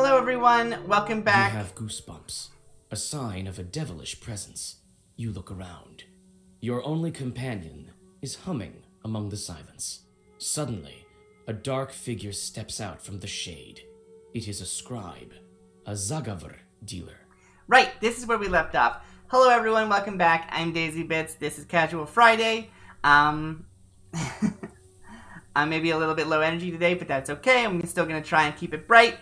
Hello everyone, welcome back. You have goosebumps, a sign of a devilish presence. You look around. Your only companion is humming among the silence. Suddenly, a dark figure steps out from the shade. It is a scribe, a Zagavr dealer. Right, this is where we left off. Hello everyone, welcome back. I'm Daisy Bits. This is Casual Friday. I'm maybe a little bit low energy today, but that's okay. I'm still gonna try and keep it bright.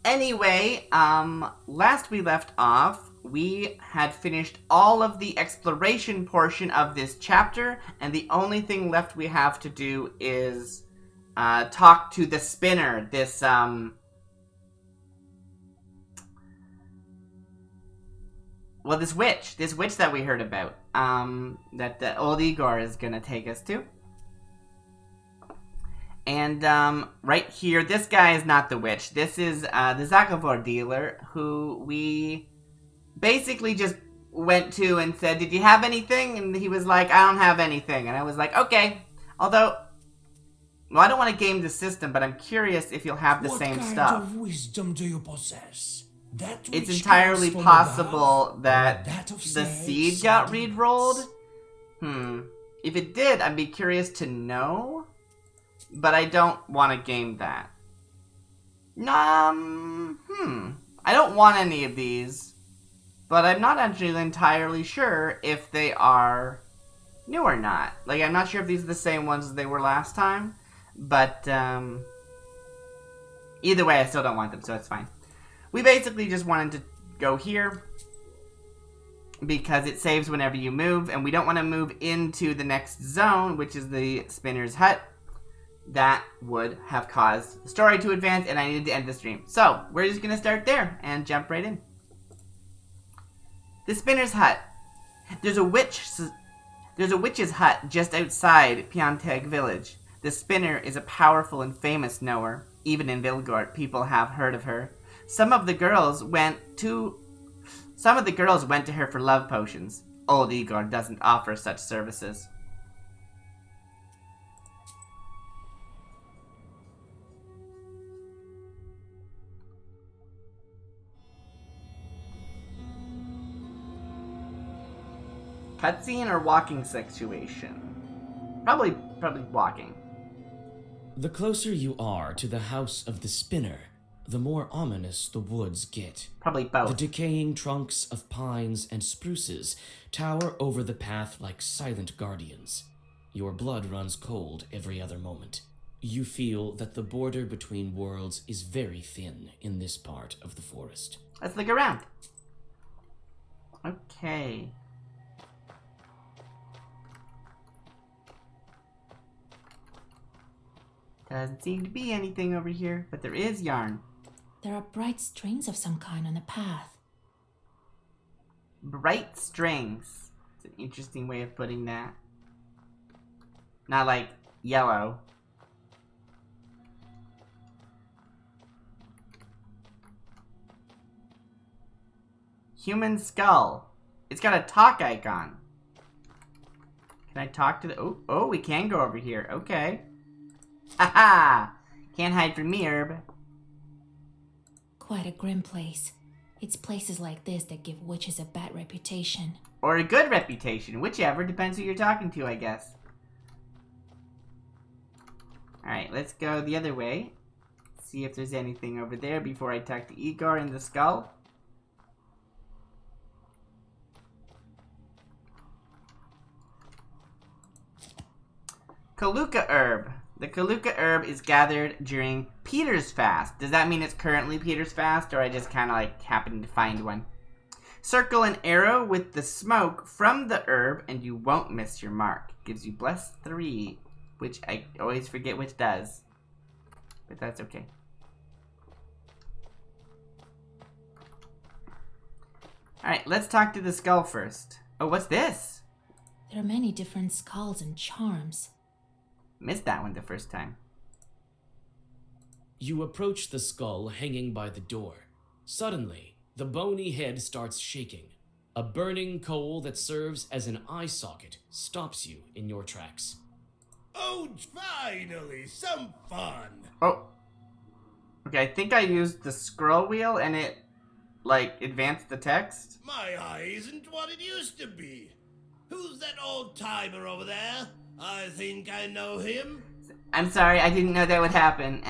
Anyway, last we left off, we had finished all of the exploration portion of this chapter, and the only thing left we have to do is talk to the spinner, this witch that we heard about, that the old Igor is gonna take us to. And, right here, this guy is not the witch. This is, the Zagavor dealer, who we basically just went to and said, did you have anything? And he was like, I don't have anything. And I was like, okay. Although, well, I don't want to game the system, but I'm curious if you'll have the same stuff. What kind of wisdom do you possess? That It's which entirely comes from possible above, that that of the snakes seed got and re-rolled. demons? If it did, I'd be curious to know. But I don't want to game that. I don't want any of these. But I'm not actually entirely sure if they are new or not. Like, I'm not sure if these are the same ones as they were last time. But, either way, I still don't want them, so it's fine. We basically just wanted to go here because it saves whenever you move, and we don't want to move into the next zone, which is the spinner's hut. That would have caused the story to advance, and I needed to end the stream. So, we're just going to start there and jump right in. The spinner's hut. There's a witch's hut just outside Pianteg village. The spinner is a powerful and famous knower. Even in Vilgort, people have heard of her. Some of the girls went to her for love potions. Old Igor doesn't offer such services. Cutscene or walking situation? Probably walking. The closer you are to the house of the spinner, the more ominous the woods get. Probably both. The decaying trunks of pines and spruces tower over the path like silent guardians. Your blood runs cold every other moment. You feel that the border between worlds is very thin in this part of the forest. Let's look around. Okay. Doesn't seem to be anything over here, but there is yarn. There are bright strings of some kind on the path. Bright strings. It's an interesting way of putting that. Not like yellow. Human skull. It's got a talk icon. Can I talk to the... Oh, we can go over here. Okay. Haha! Can't hide from me, Herb. Quite a grim place. It's places like this that give witches a bad reputation. Or a good reputation. Whichever. Depends who you're talking to, I guess. Alright, let's go the other way. See if there's anything over there before I talk to Igor in the skull. Kaluka herb. The Kaluka herb is gathered during Peter's fast. Does that mean it's currently Peter's fast, or I just kind of like happened to find one? Circle an arrow with the smoke from the herb and you won't miss your mark. Gives you bless 3, which I always forget which does. But that's okay. Alright, let's talk to the skull first. Oh, what's this? There are many different skulls and charms. Missed that one the first time. You approach the skull hanging by the door. Suddenly, the bony head starts shaking. A burning coal that serves as an eye socket stops you in your tracks. Oh, finally, some fun. Oh. Okay, I think I used the scroll wheel and it, like, advanced the text. My eye isn't what it used to be. Who's that old timer over there? I think I know him. I'm sorry, I didn't know that would happen.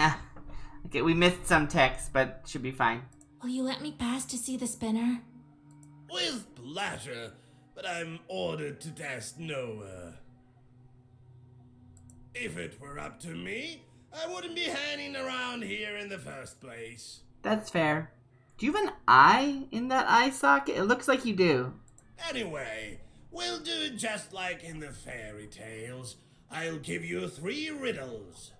Okay, we missed some text, but should be fine. Will you let me pass to see the spinner? With pleasure, but I'm ordered to test nowhere. If it were up to me, I wouldn't be hanging around here in the first place. That's fair. Do you have an eye in that eye socket? It looks like you do. Anyway, we'll do it just like in the fairy tales. I'll give you 3 riddles.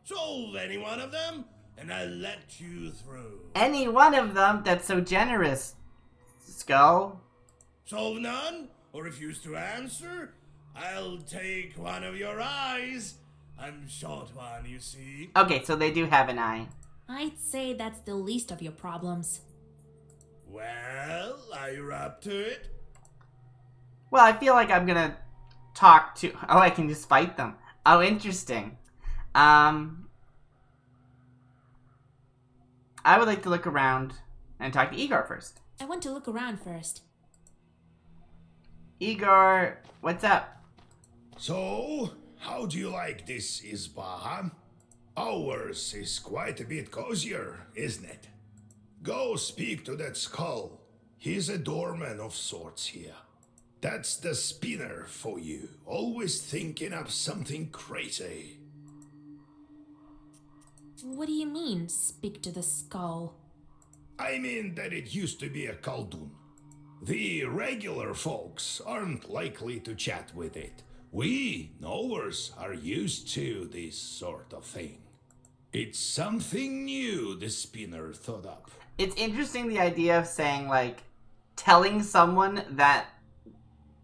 Solve any one of them, and I'll let you through. Any one of them? That's so generous, Skull. Solve none, or refuse to answer, I'll take one of your eyes. I'm short one, you see. Okay, so they do have an eye. I'd say that's the least of your problems. Well, are you up to it? Well, I feel like I'm gonna talk to... Oh, I can just fight them. Oh, interesting. I would like to look around and talk to Igor first. I want to look around first. Igor, what's up? So, how do you like this Isba? Ours is quite a bit cozier, isn't it? Go speak to that skull. He's a doorman of sorts here. That's the spinner for you, always thinking up something crazy. What do you mean, speak to the skull? I mean that it used to be a Khaldun. The regular folks aren't likely to chat with it. We, knowers, are used to this sort of thing. It's something new the spinner thought up. It's interesting the idea of saying, like, telling someone that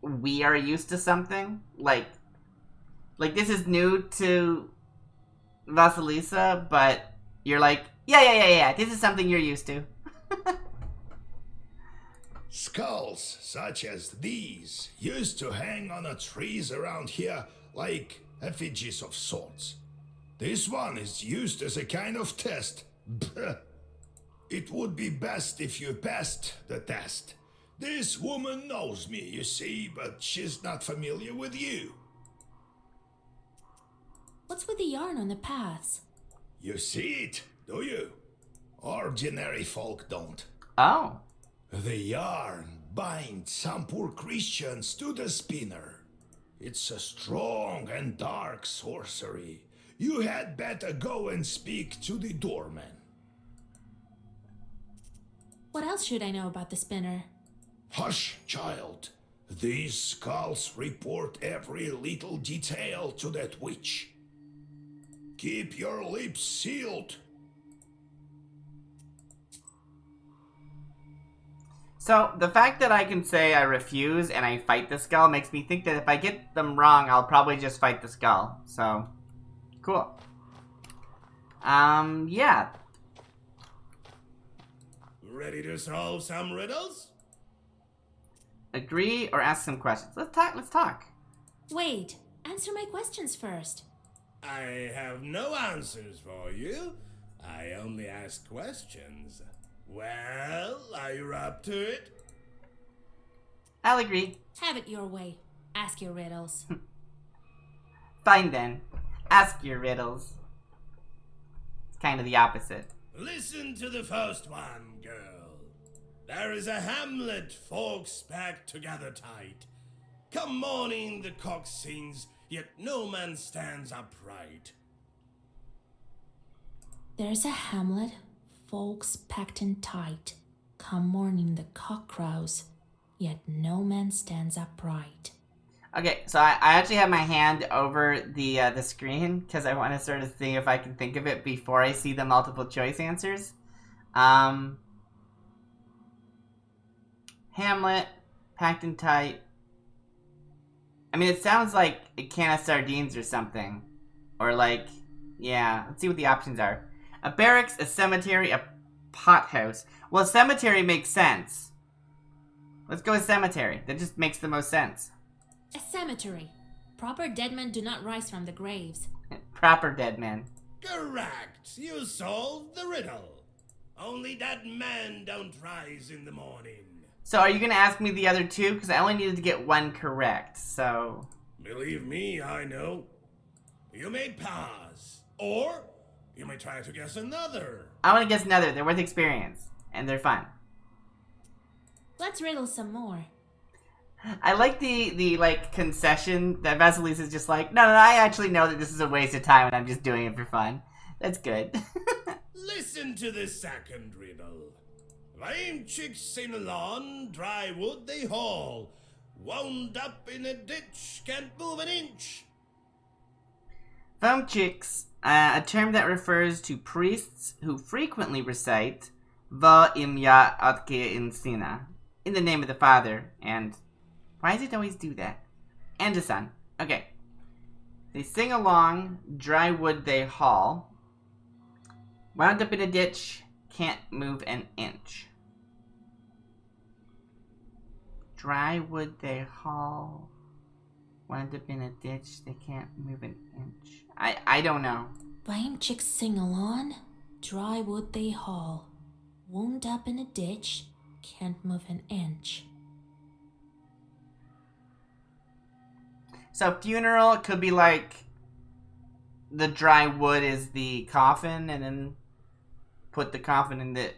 we are used to something. Like this is new to Vasilisa, but you're like, yeah, this is something you're used to. Skulls such as these used to hang on the trees around here like effigies of sorts. This one is used as a kind of test. It would be best if you passed the test. This woman knows me, you see, but she's not familiar with you. What's with the yarn on the paths? You see it, do you? Ordinary folk don't. Oh. The yarn binds some poor Christians to the spinner. It's a strong and dark sorcery. You had better go and speak to the doorman. What else should I know about the spinner? Hush, child. These skulls report every little detail to that witch. Keep your lips sealed. So, the fact that I can say I refuse and I fight the skull makes me think that if I get them wrong, I'll probably just fight the skull. So, cool. Yeah. Ready to solve some riddles? Agree or ask some questions. Let's talk. Wait, answer my questions first. I have no answers for you. I only ask questions. Well, are you up to it? I'll agree. Have it your way. Ask your riddles. Fine then. Ask your riddles. It's kind of the opposite. Listen to the first one, girl. There is a hamlet, folks packed together tight. Come morning the cock sings, yet no man stands upright. There's a hamlet, folks packed in tight. Come morning the cock crows, yet no man stands upright. Okay, so I actually have my hand over the screen because I want to sort of see if I can think of it before I see the multiple choice answers. Hamlet, packed in tight. I mean, it sounds like a can of sardines or something. Or like, yeah, let's see what the options are. A barracks, a cemetery, a pothouse. Well, cemetery makes sense. Let's go with cemetery. That just makes the most sense. A cemetery. Proper dead men do not rise from the graves. Proper dead man. Correct. You solved the riddle. Only that man don't rise in the morning. So are you going to ask me the other two? Because I only needed to get one correct, so... Believe me, I know. You may pass. Or you may try to guess another. I want to guess another. They're worth experience. And they're fun. Let's riddle some more. I like the concession that Vasilisa's just like, no, I actually know that this is a waste of time and I'm just doing it for fun. That's good. Listen to the second riddle. Lame chicks sing along, dry wood they haul. Wound up in a ditch, can't move an inch. Vomchicks, a term that refers to priests who frequently recite Va imya atke insina, in the name of the Father, and... Why does it always do that? And the Son. Okay. They sing along, dry wood they haul. Wound up in a ditch, can't move an inch. Dry wood they haul. Wound up in a ditch, they can't move an inch. I don't know. Lame chicks sing along, dry wood they haul. Wound up in a ditch, can't move an inch. So funeral, it could be like the dry wood is the coffin and then put the coffin in the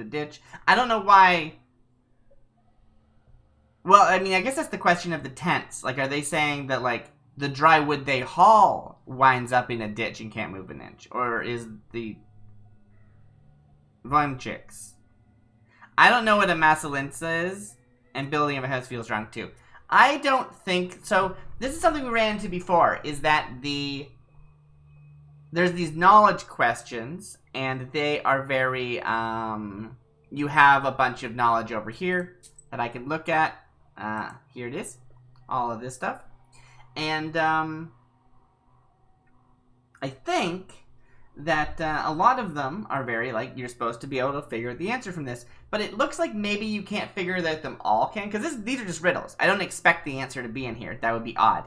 ditch. I don't know why. Well, I mean, I guess that's the question of the tense. Like, are they saying that, like, the dry wood they haul winds up in a ditch and can't move an inch? Or is the Vomchicks? I don't know what a Masalinsa is, and building of a house feels wrong, too. I don't think... So, this is something we ran into before, is that there's these knowledge questions, and they are very, you have a bunch of knowledge over here that I can look at. Here it is. All of this stuff. And, I think that a lot of them are very, like, you're supposed to be able to figure the answer from this. But it looks like maybe you can't figure that them all can, because these are just riddles. I don't expect the answer to be in here. That would be odd.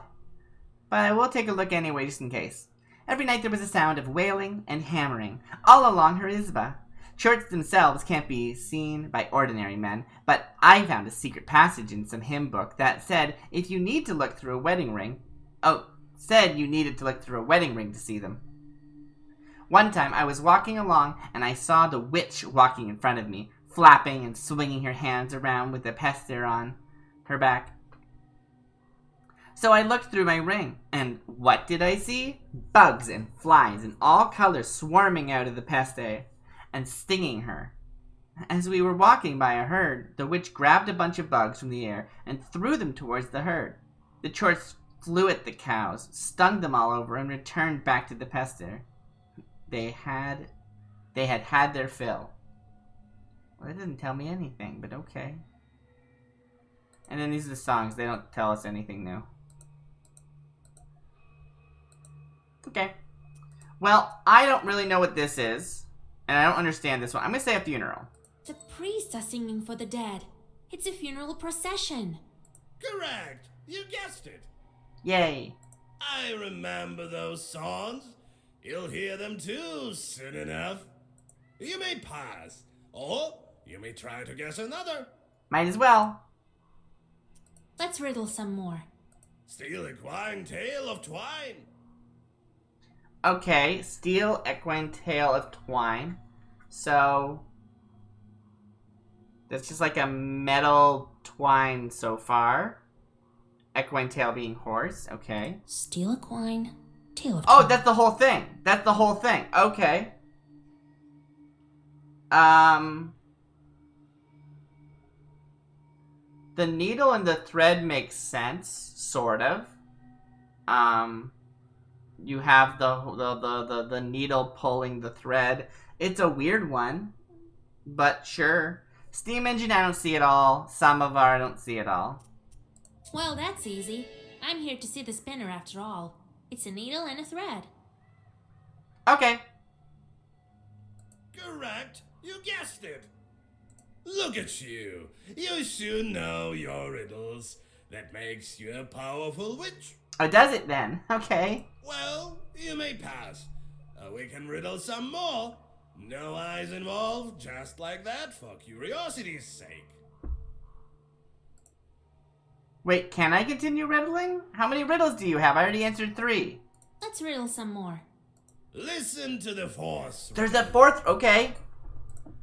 But I will take a look anyway, just in case. Every night there was a sound of wailing and hammering all along her izba. Churches themselves can't be seen by ordinary men, but I found a secret passage in some hymn book that said if you need to look through a wedding ring... said you needed to look through a wedding ring to see them. One time I was walking along and I saw the witch walking in front of me, flapping and swinging her hands around with the pestle on her back. So I looked through my ring, and what did I see? Bugs and flies in all colors swarming out of the pestle and stinging her. As we were walking by a herd, the witch grabbed a bunch of bugs from the air and threw them towards the herd. The chorts flew at the cows, stung them all over, and returned back to the pestle. They had their fill. Well, that doesn't tell me anything, but okay. And then these are the songs. They don't tell us anything new. Okay. Well, I don't really know what this is, and I don't understand this one. I'm going to say a funeral. The priests are singing for the dead. It's a funeral procession. Correct. You guessed it. Yay. I remember those songs. You'll hear them too soon enough. You may pass, or you may try to guess another. Might as well. Let's riddle some more. Steal equine tail of twine. Okay, steel equine tail of twine. So, that's just like a metal twine so far. Equine tail being horse, okay. Steal equine, tail of Oh, twine. that's the whole thing. That's the whole thing. Okay. The needle and the thread makes sense, sort of. You have the needle pulling the thread. It's a weird one, but sure. Steam engine, I don't see it all. Samovar, I don't see it all. Well, that's easy. I'm here to see the spinner after all. It's a needle and a thread. Okay. Correct. You guessed it. Look at you. You should know your riddles. That makes you a powerful witch. Oh, does it then? Okay. Well, you may pass. We can riddle some more. No eyes involved, just like that, for curiosity's sake. Wait, can I continue riddling? How many riddles do you have? I already answered 3. Let's riddle some more. Listen to the fourth. There's a 4th. Okay.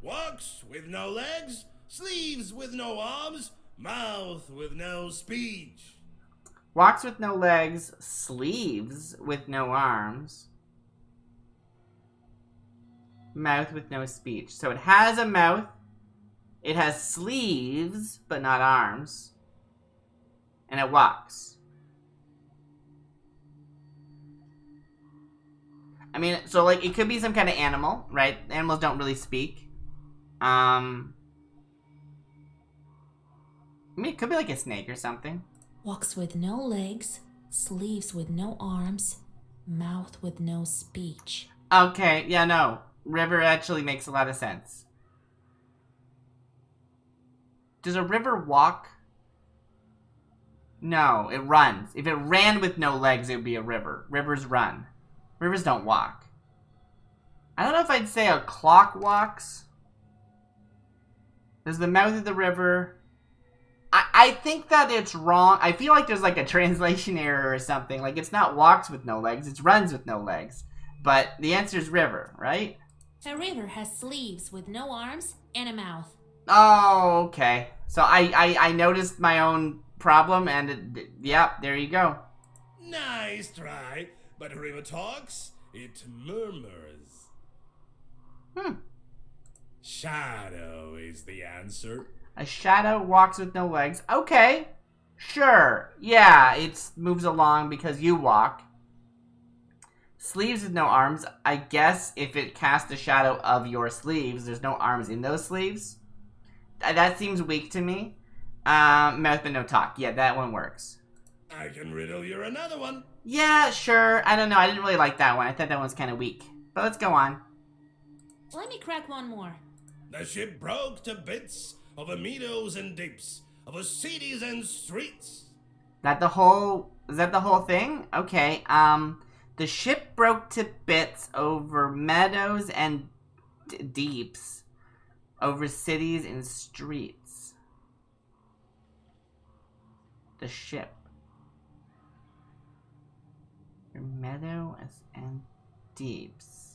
Walks with no legs, sleeves with no arms, mouth with no speech. Walks with no legs, sleeves with no arms, mouth with no speech. So it has a mouth, it has sleeves, but not arms, and it walks. I mean, so like it could be some kind of animal, right? Animals don't really speak. I mean, it could be like a snake or something. Walks with no legs, sleeves with no arms, mouth with no speech. Okay, yeah, no. River actually makes a lot of sense. Does a river walk? No, it runs. If it ran with no legs, it would be a river. Rivers run. Rivers don't walk. I don't know if I'd say a clock walks. There's the mouth of the river. I think that it's wrong. I feel like there's like a translation error or something. Like it's not walks with no legs, it's runs with no legs. But the answer is river, right? A river has sleeves with no arms and a mouth. Oh, okay. So I noticed my own problem and yeah, there you go. Nice try, but a river talks, it murmurs. Shadow is the answer. A shadow walks with no legs. Okay. Sure. Yeah, it moves along because you walk. Sleeves with no arms. I guess if it casts a shadow of your sleeves, there's no arms in those sleeves. That seems weak to me. Mouth but no talk. Yeah, that one works. I can riddle you another one. Yeah, sure. I don't know. I didn't really like that one. I thought that one's kind of weak. But let's go on. Let me crack one more. The ship broke to bits over meadows and deeps, over cities and streets. Is that the whole thing? Okay. The ship broke to bits over meadows and deeps, over cities and streets. The ship. Meadows and deeps.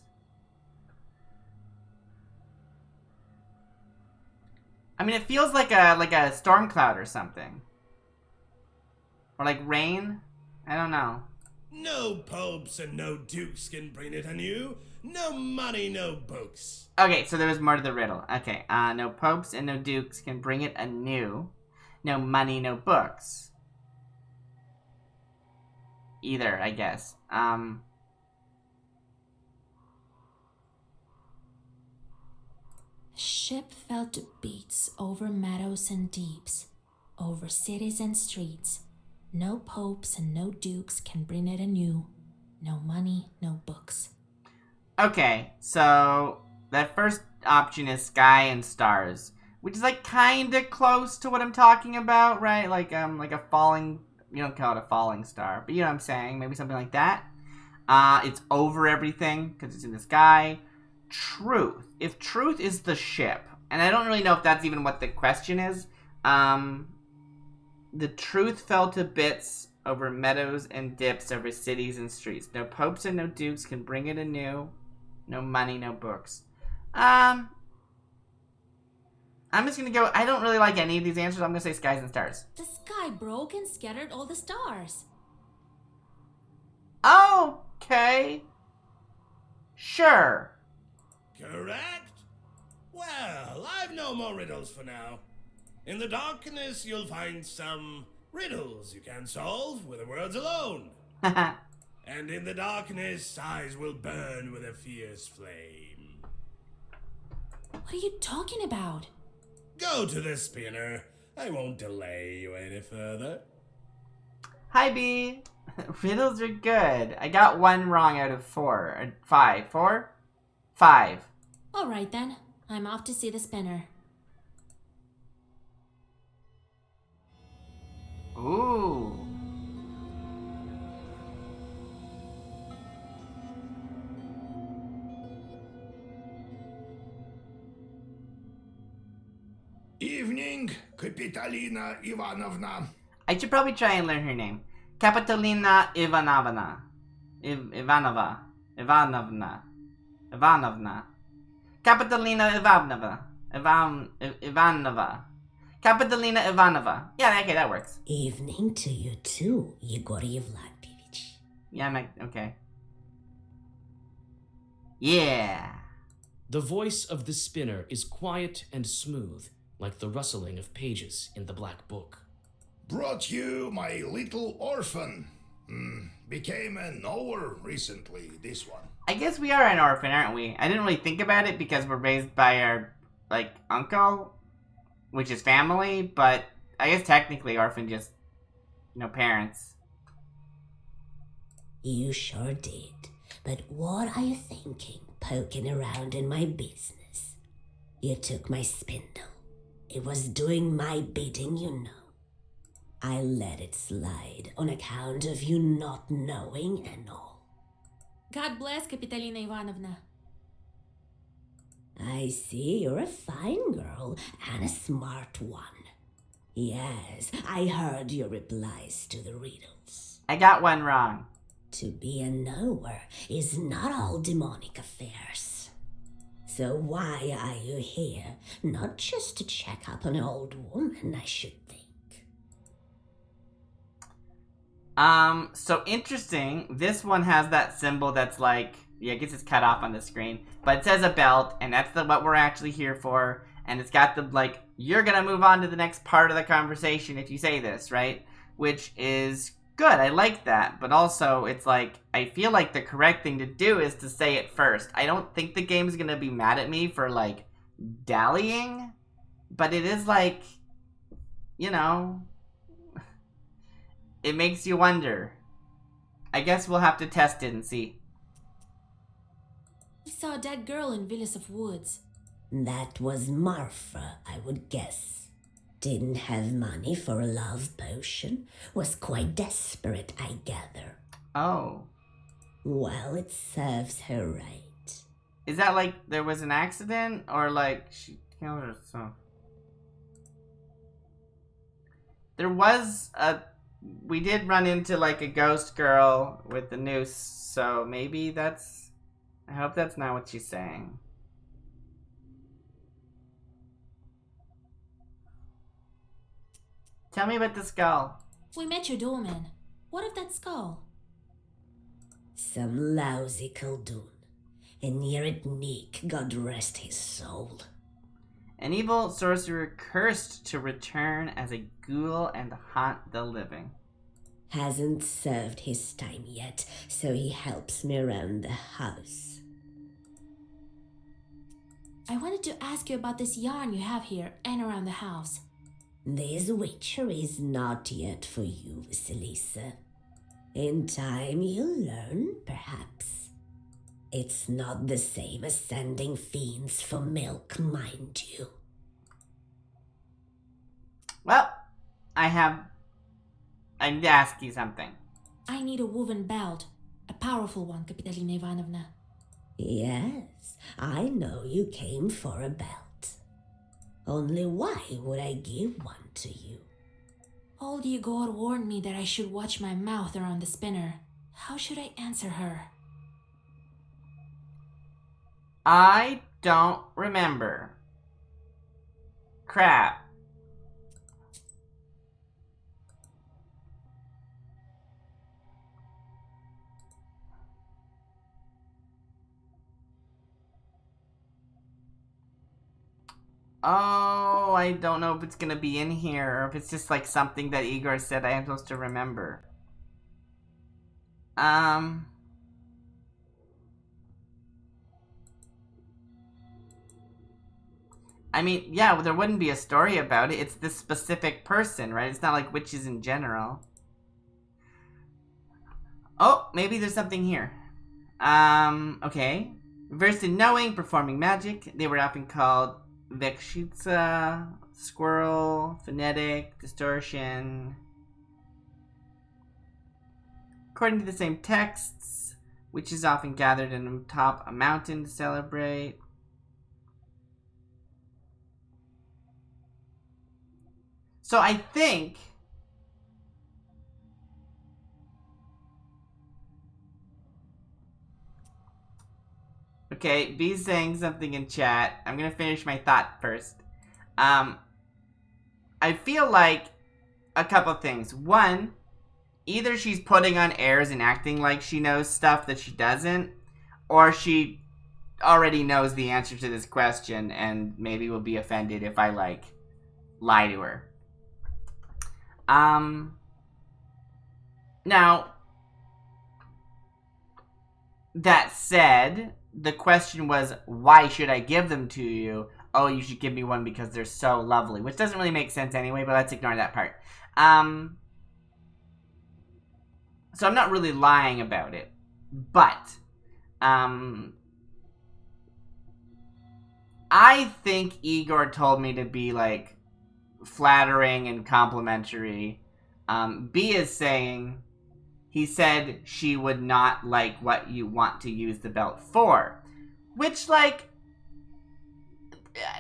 I mean, it feels like a storm cloud or something. Or like rain. I don't know. No popes and no dukes can bring it anew. No money, no books. Okay, so there was more to the riddle. Okay, no popes and no dukes can bring it anew. No money, no books. Either, I guess. Ship fell to bits over meadows and deeps, over cities and streets. No popes and no dukes can bring it anew. No money, no books. Okay, so that first option is sky and stars, which is like kind of close to what I'm talking about, right? Like a falling. You don't call it a falling star, but you know what I'm saying. Maybe something like that. It's over everything because it's in the sky. Truth. If truth is the ship, and I don't really know if that's even what the question is. The truth fell to bits over meadows and dips, over cities and streets. No popes and no dukes can bring it anew. No money, no books. I'm just gonna go. I don't really like any of these answers. I'm gonna say skies and stars. The sky broke and scattered all the stars. Okay. Sure. Correct? Well, I've no more riddles for now. In the darkness, you'll find some riddles you can solve with the words alone. And in the darkness, eyes will burn with a fierce flame. What are you talking about? Go to the spinner. I won't delay you any further. Hi, B. Riddles are good. I got one wrong out of 4. Or 5. 4? 5. All right then. I'm off to see the spinner. Ooh. Evening, Kapitalina Ivanovna. I should probably try and learn her name. Kapitolina Ivanovna. Ivanovna. Kapitolina Ivanova. Kapitolina Ivanova. Yeah, okay, that works. Evening to you too, Yegor Yevlampevich. Yeah, okay. Yeah. The voice of the spinner is quiet and smooth, like the rustling of pages in the black book. Brought you my little orphan. Became a knower recently, this one. I guess we are an orphan, aren't we? I didn't really think about it because we're raised by our, uncle, which is family, but I guess technically orphan just, parents. You sure did. But what are you thinking, poking around in my business? You took my spindle. It was doing my bidding, you know. I let it slide on account of you not knowing and all. God bless, Kapitolina Ivanovna. I see you're a fine girl and a smart one. Yes, I heard your replies to the riddles. I got one wrong. To be a knower is not all demonic affairs. So why are you here? Not just to check up on an old woman, I should think. So interesting. This one has that symbol that's I guess it's cut off on the screen, but it says a belt, and that's what we're actually here for. And it's got the, you're gonna move on to the next part of the conversation if you say this, right? Which is good. I like that. But also, it's I feel like the correct thing to do is to say it first. I don't think the game's gonna be mad at me for, dallying. But it is, it makes you wonder. I guess we'll have to test it and see. We saw a dead girl in Villas of Woods. That was Marfa, I would guess. Didn't have money for a love potion. Was quite desperate, I gather. Oh. Well, it serves her right. Is that there was an accident? Or she killed herself? There was we did run into a ghost girl with the noose, so maybe that's... I hope that's not what she's saying. Tell me about the skull. We met your doorman. What of that skull? Some lousy Khaldun. And near it Neek, God rest his soul. An evil sorcerer cursed to return as a ghoul and haunt the living. Hasn't served his time yet, so he helps me around the house. I wanted to ask you about this yarn you have here and around the house. This witchery is not yet for you, Vasilisa. In time you'll learn, perhaps. It's not the same as sending fiends for milk, mind you. Well, I need to ask you something. I need a woven belt. A powerful one, Kapitolina Ivanovna. Yes, I know you came for a belt. Only why would I give one to you? Old Yegor warned me that I should watch my mouth around the spinner. How should I answer her? I don't remember. Crap. Oh, I don't know if it's gonna be in here or if it's just something that Igor said I am supposed to remember. I mean, yeah, well, there wouldn't be a story about it. It's this specific person, right? It's not like witches in general. Oh, maybe there's something here. Okay. Versed in knowing, performing magic, they were often called Vekshitsa, squirrel, phonetic, distortion. According to the same texts, witches often gathered atop a mountain to celebrate. So I think... Okay, B's saying something in chat. I'm gonna finish my thought first. I feel like a couple things. One, either she's putting on airs and acting like she knows stuff that she doesn't, or she already knows the answer to this question and maybe will be offended if I, like, lie to her. Now, that said, the question was, why should I give them to you? Oh, you should give me one because they're so lovely. Which doesn't really make sense anyway, but let's ignore that part. So I'm not really lying about it. But, I think Igor told me to be, like, flattering and complimentary. B is saying... He said she would not like what you want to use the belt for. Which, like,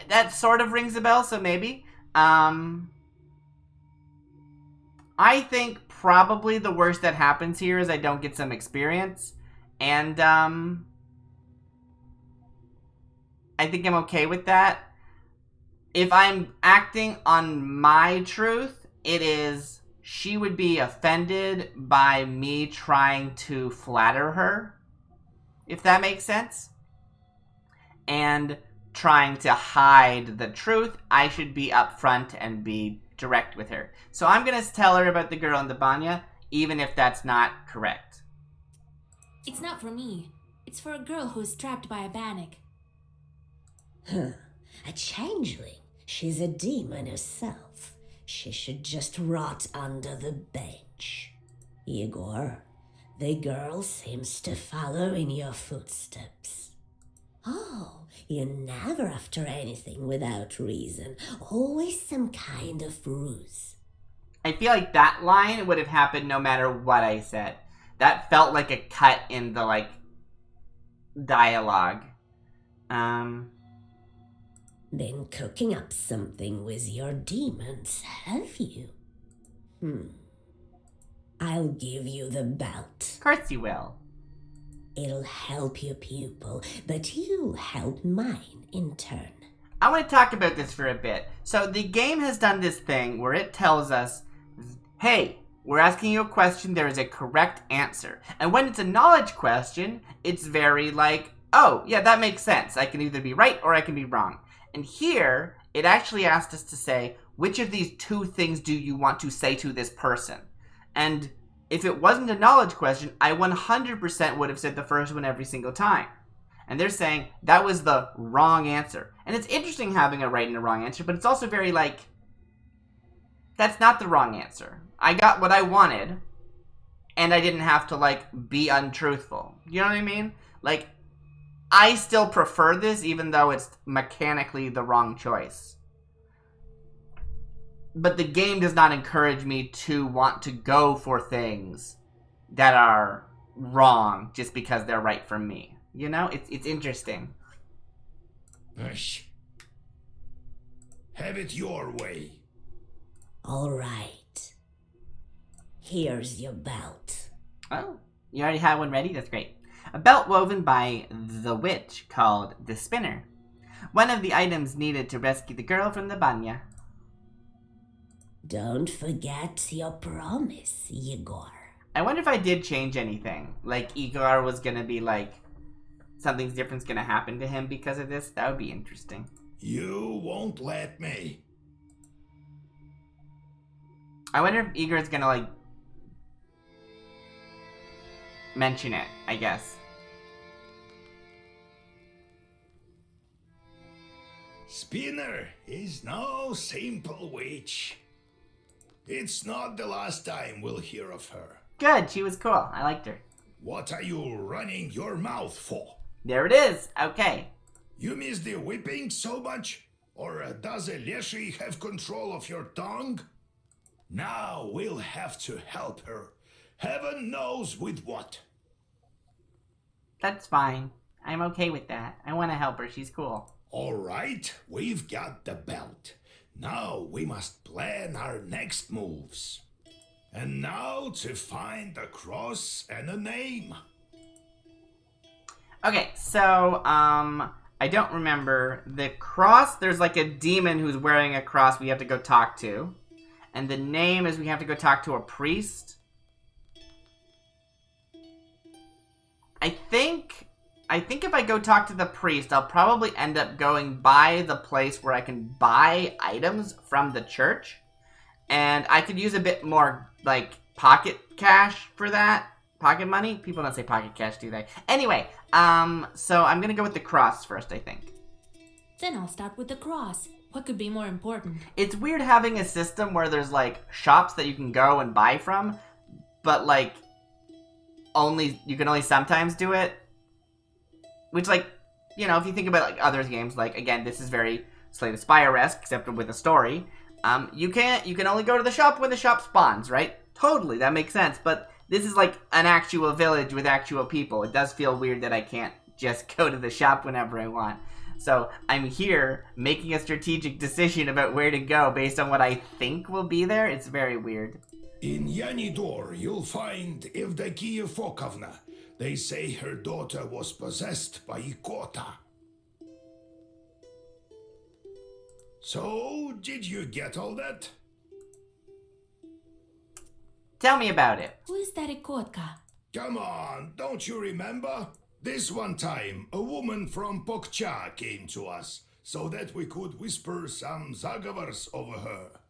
that sort of rings a bell, so maybe. I think probably the worst that happens here is I don't get some experience. And, I think I'm okay with that. If I'm acting on my truth, it is... She would be offended by me trying to flatter her, if that makes sense. And trying to hide the truth, I should be upfront and be direct with her. So I'm going to tell her about the girl in the banya, even if that's not correct. It's not for me. It's for a girl who is trapped by a bannock. Huh. A changeling. She's a demon herself. She should just rot under the bench. Igor, the girl seems to follow in your footsteps. Oh, you're never after anything without reason. Always some kind of ruse. I feel like that line would have happened no matter what I said. That felt like a cut in the, like, dialogue. Been cooking up something with your demons, have you? I'll give you the belt. Of course you will. It'll help your pupil, but you'll help mine in turn. I want to talk about this for a bit. So the game has done this thing where it tells us, hey, we're asking you a question, there is a correct answer. And when it's a knowledge question, it's very like, oh, yeah, that makes sense. I can either be right or I can be wrong. And here, it actually asked us to say, which of these two things do you want to say to this person? And if it wasn't a knowledge question, I 100% would have said the first one every single time. And they're saying that was the wrong answer. And it's interesting having a right and a wrong answer, but it's also very like, that's not the wrong answer. I got what I wanted, and I didn't have to, like, be untruthful. You know what I mean? Like, I still prefer this, even though it's mechanically the wrong choice. But the game does not encourage me to want to go for things that are wrong just because they're right for me. You know? It's interesting. Hush. Have it your way. All right. Here's your belt. Oh, you already have one ready? That's great. A belt woven by the witch called the Spinner. One of the items needed to rescue the girl from the banya. Don't forget your promise, Igor. I wonder if I did change anything. Like, Igor was gonna be like, something's different's gonna happen to him because of this. That would be interesting. You won't let me. I wonder if Igor's gonna, like, mention it, I guess. Spinner is no simple witch. It's not the last time we'll hear of her. Good, she was cool. I liked her. What are you running your mouth for? There it is. Okay. You miss the whipping so much? Or does a Leshy have control of your tongue? Now we'll have to help her. Heaven knows with what. That's fine. I'm okay with that. I want to help her. She's cool. All right, we've got the belt. Now we must plan our next moves. And now to find a cross and a name. Okay, so, I don't remember. The cross, there's like a demon who's wearing a cross we have to go talk to. And the name is we have to go talk to a priest. I think if I go talk to the priest, I'll probably end up going by the place where I can buy items from the church. And I could use a bit more, like, pocket cash for that. Pocket money? People don't say pocket cash, do they? Anyway, so I'm gonna go with the cross first, I think. Then I'll start with the cross. What could be more important? It's weird having a system where there's, like, shops that you can go and buy from, but, like, you can only sometimes do it. Which, like, you know, if you think about, like, other games, like, again, this is very Slay the Spire-esque, except with a story. You can only go to the shop when the shop spawns, right? Totally, that makes sense, but this is like an actual village with actual people. It does feel weird that I can't just go to the shop whenever I want. So I'm here making a strategic decision about where to go based on what I think will be there. It's very weird. In Yanidor, you'll find Evdokia Fokovna. They say her daughter was possessed by Ikota. So, did you get all that? Tell me about it. Who is that Ikotka? Come on, don't you remember? This one time, a woman from Pokcha came to us so that we could whisper some zagavars over her.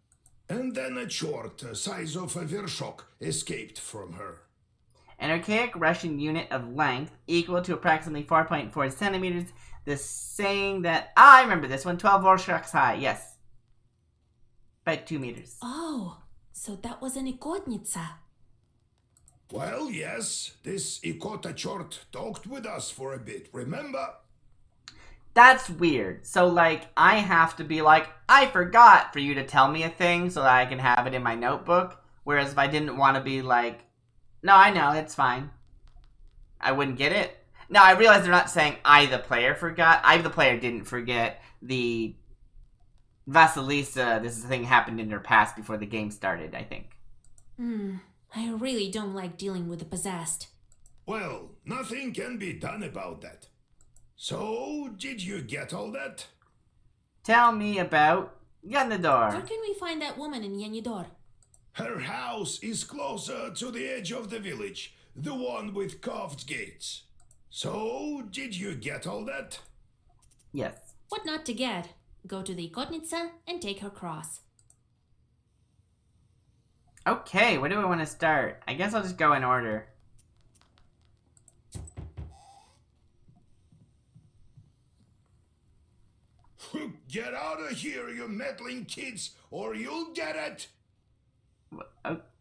And then a chort size of a vershok escaped from her. An archaic Russian unit of length equal to approximately 4.4 centimeters. The saying that... I remember this one. 12 Vorshoks high. Yes. About 2 meters. Oh, so that was an Ikotnitsa. Well, yes, this Ikota chort talked with us for a bit, remember? That's weird. So, like, I have to be like, I forgot for you to tell me a thing so that I can have it in my notebook. Whereas if I didn't want to be like, no, I know, it's fine, I wouldn't get it. Now, I realize they're not saying I, the player, forgot. I, the player, didn't forget. The Vasilisa, this thing happened in her past before the game started, I think. I really don't like dealing with the possessed. Well, nothing can be done about that. So, did you get all that? Tell me about Where Yanador. can we find that woman in Yanidor? Her house is closer to the edge of the village, the one with carved gates. So, did you get all that? Yes. What not to get? Go to the Ikotnitsa and take her cross. Okay, where do I want to start? I guess I'll just go in order. Get out of here, you meddling kids, or you'll get it!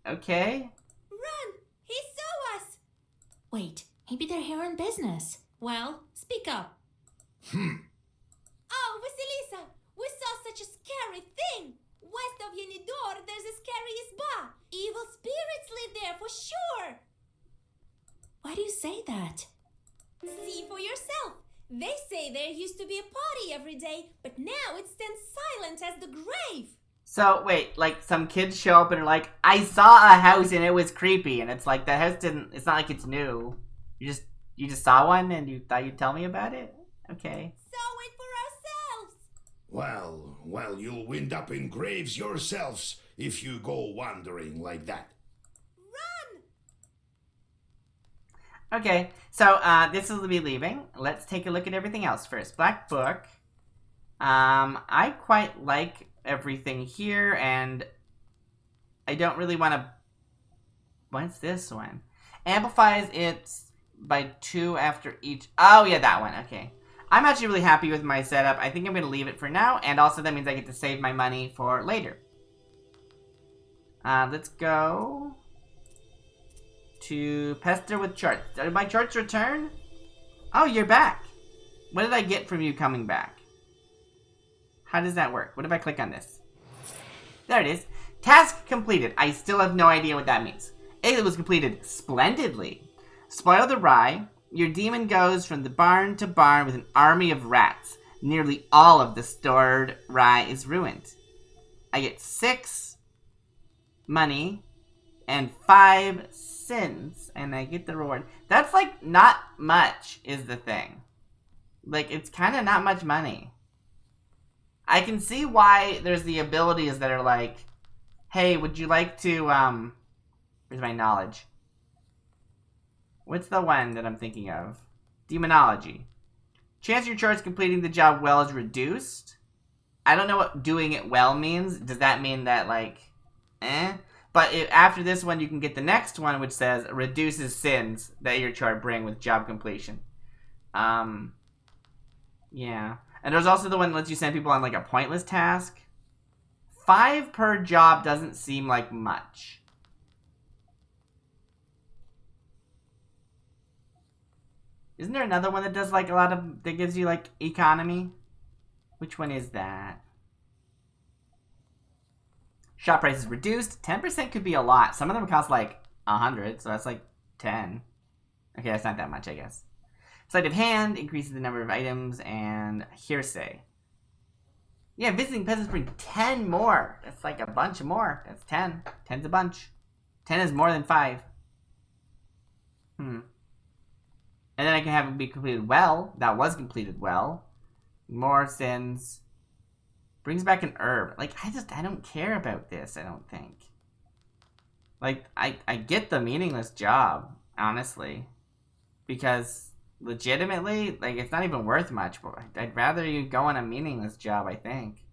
Okay. Run! He saw us! Wait, maybe they're here on business. Well, speak up. Oh, Vasilisa, we saw such a scary thing. West of Yanidor, there's a scary isba. Evil spirits live there for sure. Why do you say that? See for yourself. They say there used to be a party every day, but now it stands silent as the grave. So, wait, like, some kids show up and are like, I saw a house and it was creepy, and it's like, that house didn't, it's not like it's new. You just saw one and you thought you'd tell me about it? Okay. Saw it for ourselves. Well, you'll wind up in graves yourselves if you go wandering like that. Run! Okay, so, this will be leaving. Let's take a look at everything else first. Black Book. I quite like everything here, and I don't really want to... What's this one? Amplifies it by 2 after each... Oh, yeah, that one. Okay. I'm actually really happy with my setup. I think I'm going to leave it for now, and also that means I get to save my money for later. Let's go to Pester with charts. Did my charts return? Oh, you're back. What did I get from you coming back? How does that work? What if I click on this? There it is. Task completed. I still have no idea what that means. It was completed splendidly. Spoil the rye. Your demon goes from the barn to barn with an army of rats. Nearly all of the stored rye is ruined. I get 6 money and 5 sins, and I get the reward. That's like not much, is the thing. Like, it's kind of not much money. I can see why there's the abilities that are like, hey, would you like to, where's my knowledge? What's the one that I'm thinking of? Demonology. Chance your charge completing the job well is reduced. I don't know what doing it well means. Does that mean that, like, But after this one, you can get the next one, which says reduces sins that your chart bring with job completion. Yeah. And there's also the one that lets you send people on, like, a pointless task. 5 per job doesn't seem like much. Isn't there another one that does, like, a lot of, that gives you, like, economy? Which one is that? Shop price is reduced. 10% could be a lot. Some of them cost, like, 100, so that's, like, 10. Okay, that's not that much, I guess. Sleight of hand increases the number of items, and hearsay. Yeah, visiting peasants bring 10 more. That's like a bunch more. That's 10. 10's a bunch. 10 is more than 5. And then I can have it be completed well. That was completed well. More sins. Brings back an herb. Like, I don't care about this, I don't think. Like, I get the meaningless job, honestly. Because, legitimately, like, it's not even worth much. But I'd rather you go on a meaningless job, I think.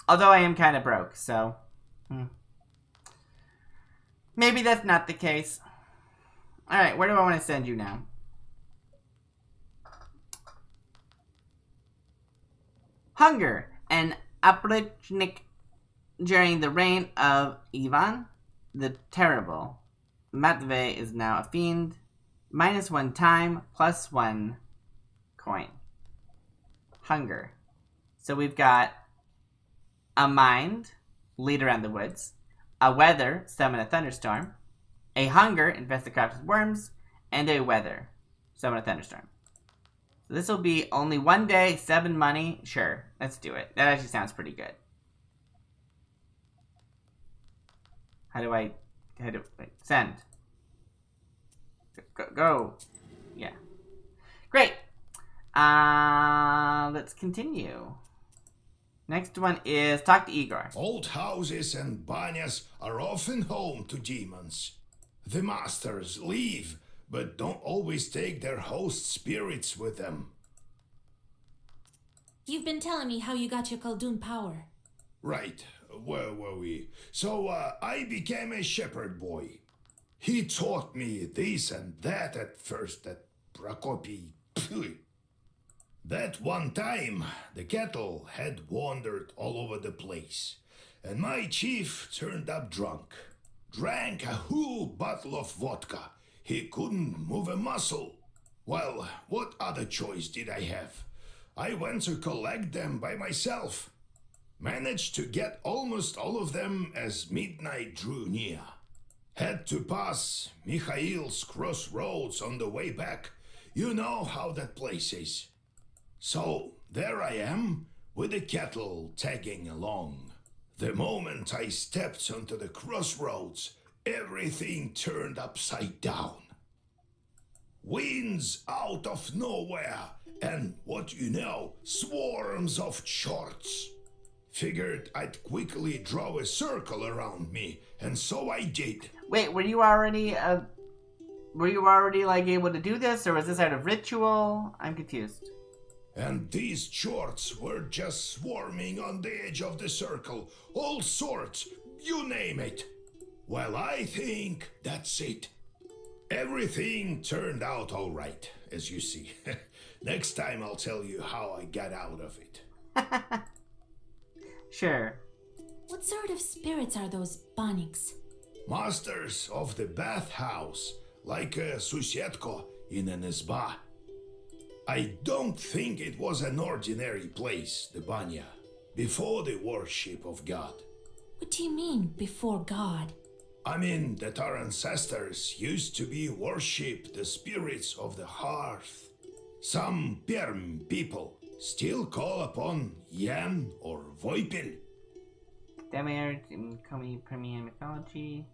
Although I am kind of broke, so... Maybe that's not the case. Alright, where do I want to send you now? Hunger. An Oprichnik during the reign of Ivan the Terrible. Matvey is now a fiend. -1 time, +1 coin. Hunger. So we've got a mind, lead around the woods. A weather, summon a thunderstorm. A hunger, infest the crops with worms. And a weather, summon a thunderstorm. So this will be only 1 day, 7 money. Sure, let's do it. That actually sounds pretty good. How do I wait, send? Go. Yeah. Great. Let's continue. Next one is talk to Igor. Old houses and banyas are often home to demons. The masters leave, but don't always take their host spirits with them. You've been telling me how you got your Khaldun power. Right, where were we? So, I became a shepherd boy. He taught me this and that at first at Prokopy. That one time, the cattle had wandered all over the place, and my chief turned up drunk. Drank a whole bottle of vodka. He couldn't move a muscle. Well, what other choice did I have? I went to collect them by myself. Managed to get almost all of them as midnight drew near. Had to pass Mikhail's crossroads on the way back. You know how that place is. So there I am, with the cattle tagging along. The moment I stepped onto the crossroads, everything turned upside down. Winds out of nowhere, and what you know, swarms of shorts. Figured I'd quickly draw a circle around me, and so I did. Wait, were you already like able to do this, or was this out of ritual? I'm confused. And these shorts were just swarming on the edge of the circle. All sorts, you name it. Well, I think that's it. Everything turned out all right, as you see. Next time I'll tell you how I got out of it. Sure. What sort of spirits are those baniks? Masters of the bathhouse, like a susietko in an izba. I don't think it was an ordinary place, the banya, before the worship of God. What do you mean, before God? I mean that our ancestors used to be worship the spirits of the hearth. Some Perm people, still call upon Jan or Voipil. Demir, Komi, Permian mythology.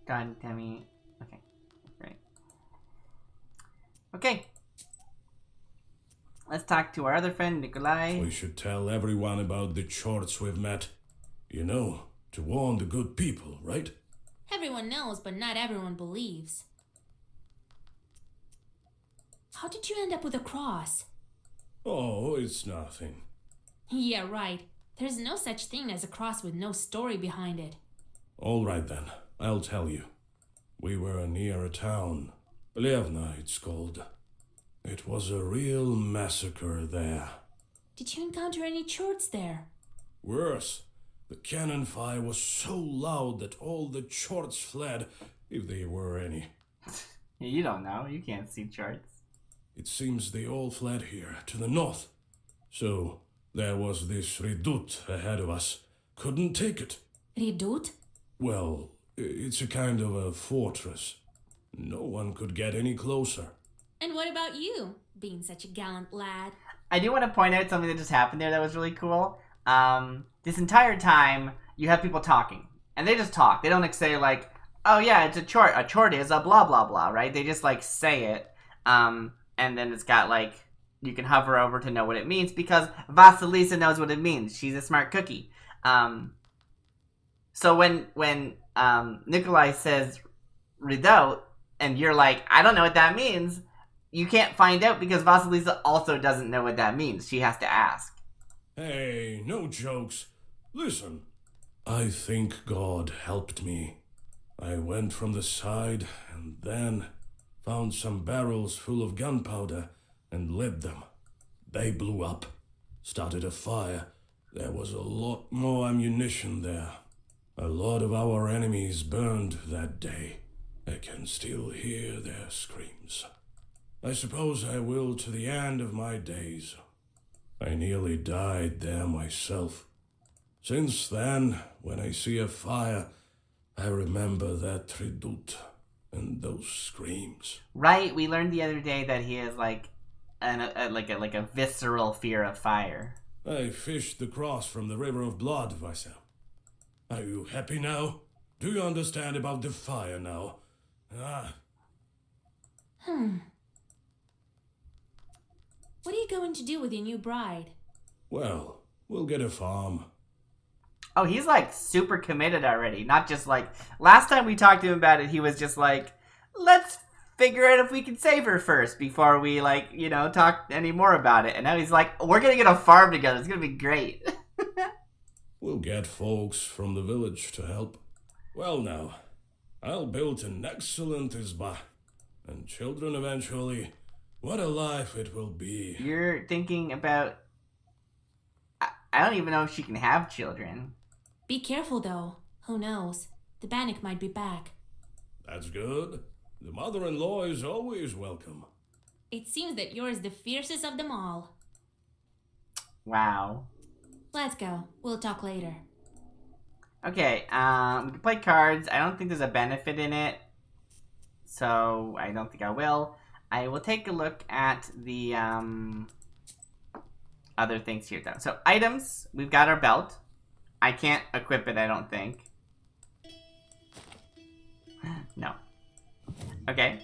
God, Demi. Okay, great. Okay. Let's talk to our other friend, Nikolai. We should tell everyone about the chorts we've met. You know, to warn the good people, right? Everyone knows, but not everyone believes. How did you end up with a cross? Oh, it's nothing. Yeah, right. There's no such thing as a cross with no story behind it. All right then, I'll tell you. We were near a town. Plevna, it's called. It was a real massacre there. Did you encounter any chorts there? Worse, the cannon fire was so loud that all the chorts fled, if there were any. You don't know. You can't see charts. It seems they all fled here, to the north. So, there was this redoute ahead of us. Couldn't take it. Redoute? Well, it's a kind of a fortress. No one could get any closer. And what about you, being such a gallant lad? I do want to point out something that just happened there that was really cool. This entire time, you have people talking. And they just talk. They don't say, like, oh yeah, it's a chort. A chort is a blah, blah, blah, right? They just, like, say it. And then it's got, like, you can hover over to know what it means because Vasilisa knows what it means. She's a smart cookie. So when Nikolai says redoubt, and you're like, I don't know what that means, you can't find out because Vasilisa also doesn't know what that means. She has to ask. Hey, no jokes. Listen. I think God helped me. I went from the side and then found some barrels full of gunpowder and lit them. They blew up. Started a fire. There was a lot more ammunition there. A lot of our enemies burned that day. I can still hear their screams. I suppose I will to the end of my days. I nearly died there myself. Since then, when I see a fire, I remember that redoute and those screams. Right, we learned the other day that he has like a visceral fear of fire. I fished the cross from the river of blood, Vasil. Are you happy now? Do you understand about the fire now? What are you going to do with your new bride? Well, we'll get a farm. Oh, he's like super committed already. Not just like, last time we talked to him about it, he was just like, let's figure out if we can save her first before we like, talk any more about it. And now he's like, we're gonna get a farm together. It's gonna be great. We'll get folks from the village to help. Well now, I'll build an excellent isba. And children eventually. What a life it will be. You're thinking about... I don't even know if she can have children. Be careful, though. Who knows? The Bannock might be back. That's good. The mother-in-law is always welcome. It seems that you're the fiercest of them all. Wow. Let's go. We'll talk later. Okay, we can play cards. I don't think there's a benefit in it. So, I don't think I will. I will take a look at the other things here, though. So, items. We've got our belt. I can't equip it, I don't think. No. Okay.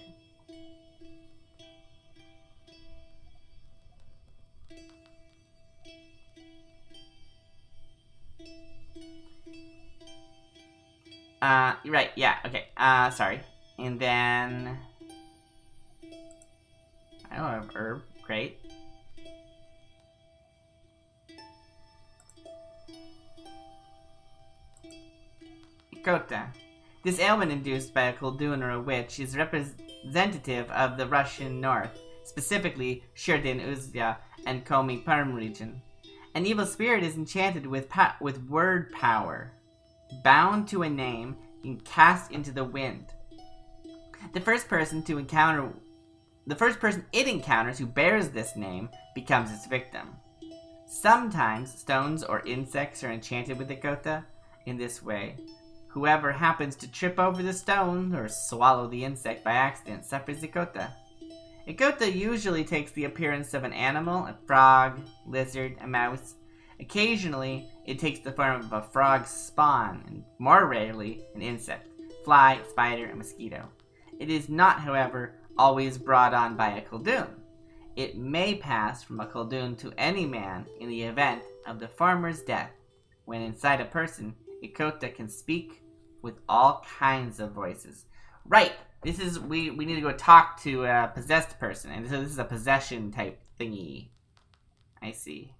Right, yeah, okay. Sorry. And then... I don't have herb. Great. Kota. This ailment induced by a koldun or a witch is representative of the Russian north, specifically Sherdin, Uzya, and Komi Perm region. An evil spirit is enchanted with word power, bound to a name, and cast into the wind. The first person it encounters who bears this name becomes its victim. Sometimes stones or insects are enchanted with the kota. In this way, whoever happens to trip over the stone or swallow the insect by accident suffers the kota. A kota usually takes the appearance of an animal, a frog, lizard, a mouse. Occasionally, it takes the form of a frog's spawn, and more rarely, an insect, fly, spider, and mosquito. It is not, however, always brought on by a Kuldoon. It may pass from a Kuldoon to any man in the event of the farmer's death. When inside a person, a kota can speak with all kinds of voices. Right! This is, we need to go talk to a possessed person, and so this is a possession type thingy. I see.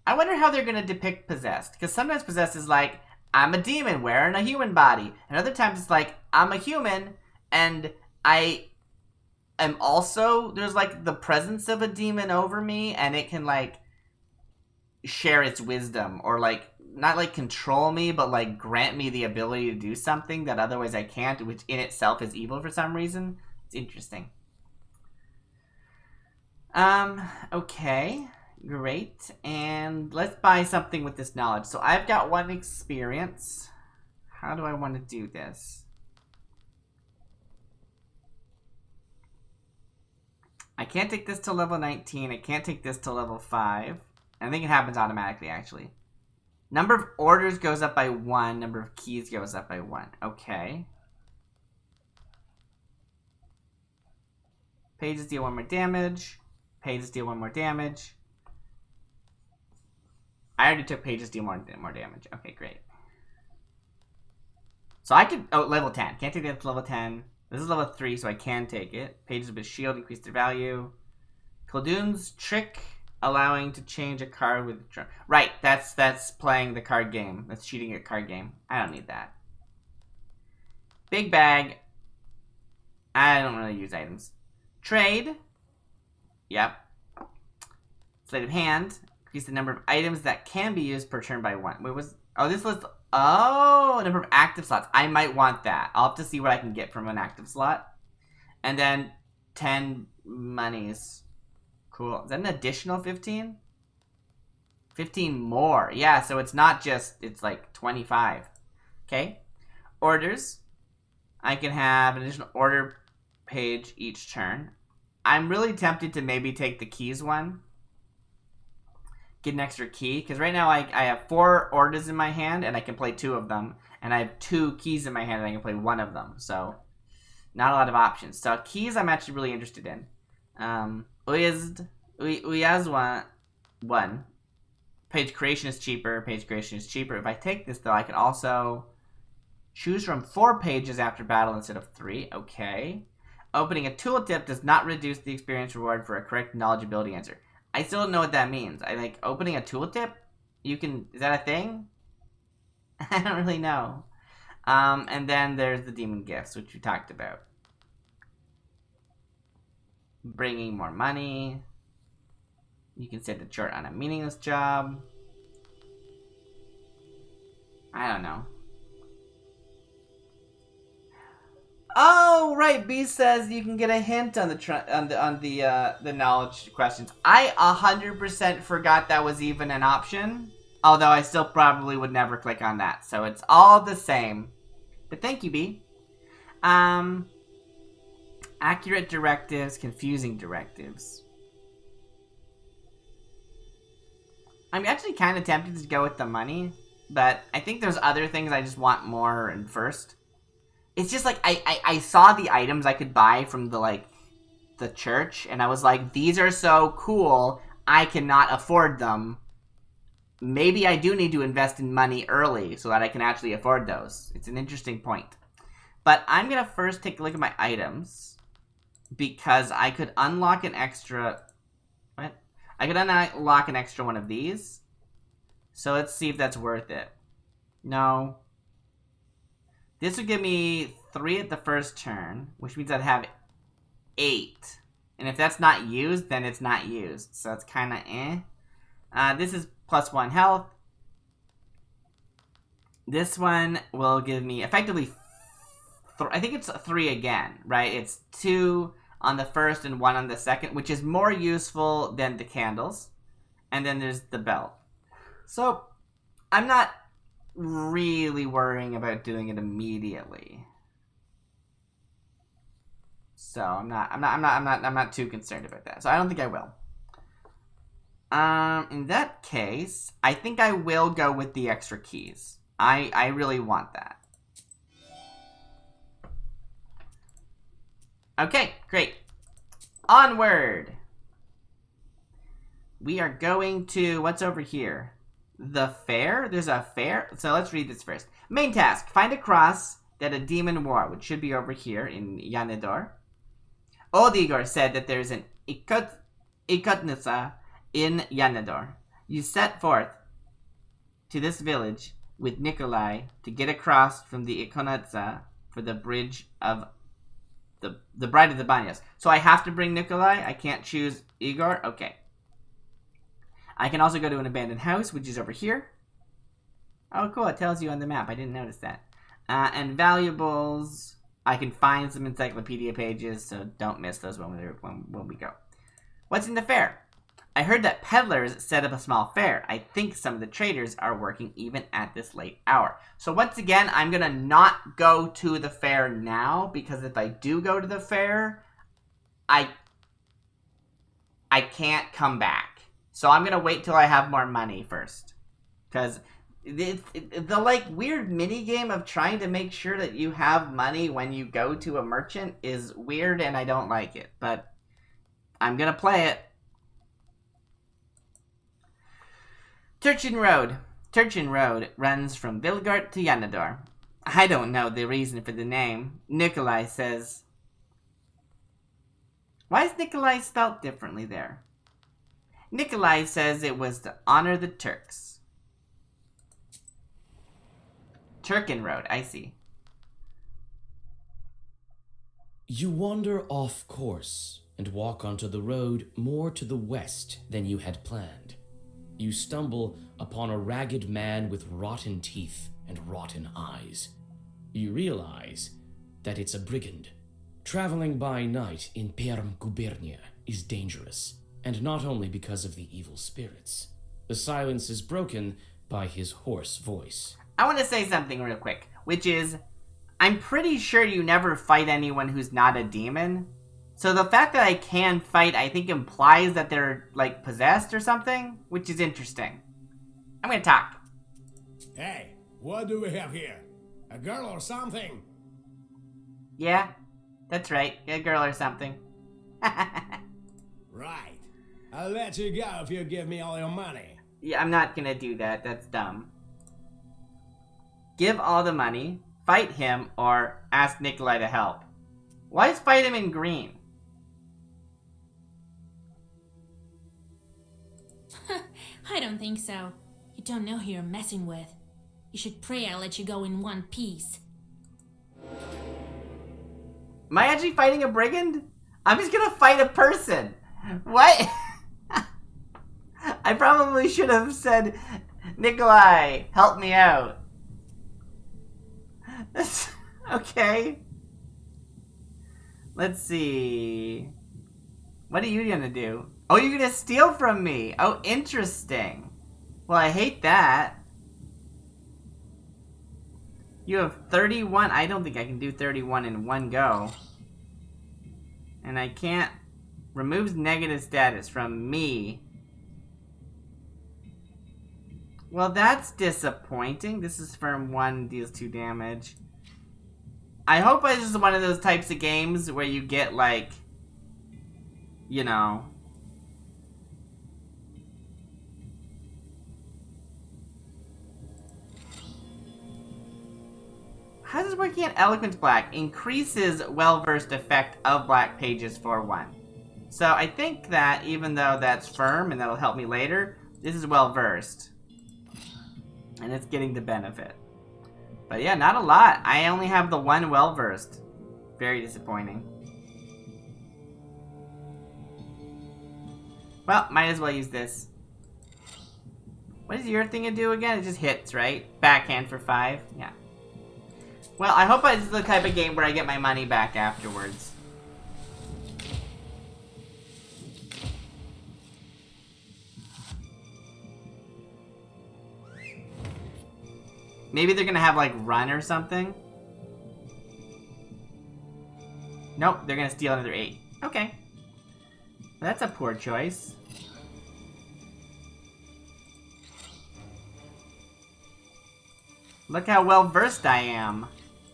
I wonder how they're going to depict possessed, because sometimes possessed is like, I'm a demon wearing a human body, and other times it's like, I'm a human, and I am also, there's like the presence of a demon over me, and it can like share its wisdom, or like, not like control me, but like grant me the ability to do something that otherwise I can't, which in itself is evil for some reason. It's interesting. Okay. Great. And let's buy something with this knowledge. So I've got 1 experience. How do I want to do this? I can't take this to level 19. I can't take this to level 5. I think it happens automatically, actually. Number of orders goes up by 1. Number of keys goes up by 1. Okay. Pages deal 1 more damage. Pages deal 1 more damage. I already took pages deal more damage. Okay, great. So I could... Oh, level 10. Can't take that to level 10. This is level 3, so I can take it. Pages with shield increase their value. Kuldoon's trick... allowing to change a card with... Right, that's playing the card game. That's cheating at card game. I don't need that. Big bag. I don't really use items. Trade. Yep. Sleight of hand. Increase the number of items that can be used per turn by 1. Wait, was... Oh, this was... Oh, number of active slots. I might want that. I'll have to see what I can get from an active slot. And then 10 monies. Cool. Is that an additional 15? 15 more. Yeah, so it's not just, it's like 25. Okay. Orders. I can have an additional order page each turn. I'm really tempted to maybe take the keys one. Get an extra key. Because right now I have 4 orders in my hand and I can play 2 of them. And I have 2 keys in my hand and I can play 1 of them. So, not a lot of options. So, keys I'm actually really interested in. Uyazwa 1. Page creation is cheaper. Page creation is cheaper. If I take this, though, I can also choose from 4 pages after battle instead of 3. Okay. Opening a tooltip does not reduce the experience reward for a correct knowledge ability answer. I still don't know what that means. I like opening a tooltip? You can... Is that a thing? I don't really know. And then there's the demon gifts, which we talked about. Bringing more money. You can set the chart on a meaningless job. I don't know. Oh, right. B says you can get a hint on the knowledge questions. I 100% forgot that was even an option. Although I still probably would never click on that. So it's all the same. But thank you, B. Accurate directives, confusing directives. I'm actually kind of tempted to go with the money, but I think there's other things I just want more and first. It's just like I saw the items I could buy from the church, and I was like, these are so cool, I cannot afford them. Maybe I do need to invest in money early so that I can actually afford those. It's an interesting point. But I'm going to first take a look at my items, because I could unlock an extra... What? I could unlock an extra one of these. So let's see if that's worth it. No. This would give me 3 at the first turn, which means I'd have 8. And if that's not used, then it's not used. So it's kind of eh. This is +1 health. This one will give me effectively... I think it's 3 again, right? It's 2 on the first and 1 on the second, which is more useful than the candles. And then there's the belt. So, I'm not really worrying about doing it immediately. So I'm not too concerned about that. So I don't think I will. In that case, I think I will go with the extra keys. I really want that. Okay, great. Onward. We are going to, what's over here? The fair? There's a fair? So let's read this first. Main task, find a cross that a demon wore, which should be over here in Yanedor. Old Igor said that there's an Ikotnitsa in Yanedor. You set forth to this village with Nikolai to get across from the Ikotnitsa for the bridge of the Bride of the Banyas. So I have to bring Nikolai? I can't choose Igor? Okay. I can also go to an abandoned house, which is over here. Oh, cool. It tells you on the map. I didn't notice that. And valuables. I can find some encyclopedia pages, so don't miss those when we go. What's in the fair? I heard that peddlers set up a small fair. I think some of the traders are working even at this late hour. So once again, I'm going to not go to the fair now, because if I do go to the fair, I can't come back. So I'm going to wait till I have more money first. Because the like weird mini game of trying to make sure that you have money when you go to a merchant is weird and I don't like it. But I'm going to play it. Turchin Road. Turchin Road runs from Vilgart to Yanador. I don't know the reason for the name. Nikolai says... Why is Nikolai spelt differently there? Nikolai says it was to honor the Turks. Turkin Road, I see. You wander off course and walk onto the road more to the west than you had planned. You stumble upon a ragged man with rotten teeth and rotten eyes. You realize that it's a brigand. Traveling by night in Perm Gubernia is dangerous, and not only because of the evil spirits. The silence is broken by his hoarse voice. I want to say something real quick, which is, I'm pretty sure you never fight anyone who's not a demon. So the fact that I can fight, I think, implies that they're, like, possessed or something, which is interesting. I'm gonna talk. Hey, what do we have here? A girl or something? Yeah, that's right. A girl or something. Right. I'll let you go if you give me all your money. Yeah, I'm not gonna do that. That's dumb. Give all the money, fight him, or ask Nikolai to help. Why is fight him in green? I don't think so. You don't know who you're messing with. You should pray I let you go in one piece. Am I actually fighting a brigand? I'm just gonna fight a person. What? I probably should have said, Nikolai, help me out. Okay. Let's see. What are you gonna do? Oh, you're gonna steal from me. Oh, interesting. Well, I hate that. You have 31. I don't think I can do 31 in one go. And I can't. Removes negative status from me. Well, that's disappointing. This is firm 1, deals 2 damage. I hope it's just one of those types of games where you get, like, you know... How does working at Eloquent Black? Increases well-versed effect of black pages for 1. So I think that even though that's firm and that'll help me later, this is well-versed. And it's getting the benefit. But yeah, not a lot. I only have the 1 well-versed. Very disappointing. Well, might as well use this. What does your thing to do again? It just hits, right? Backhand for 5? Yeah. Well, I hope it's the type of game where I get my money back afterwards. Maybe they're gonna have, like, run or something? Nope, they're gonna steal another 8. Okay. That's a poor choice. Look how well versed I am.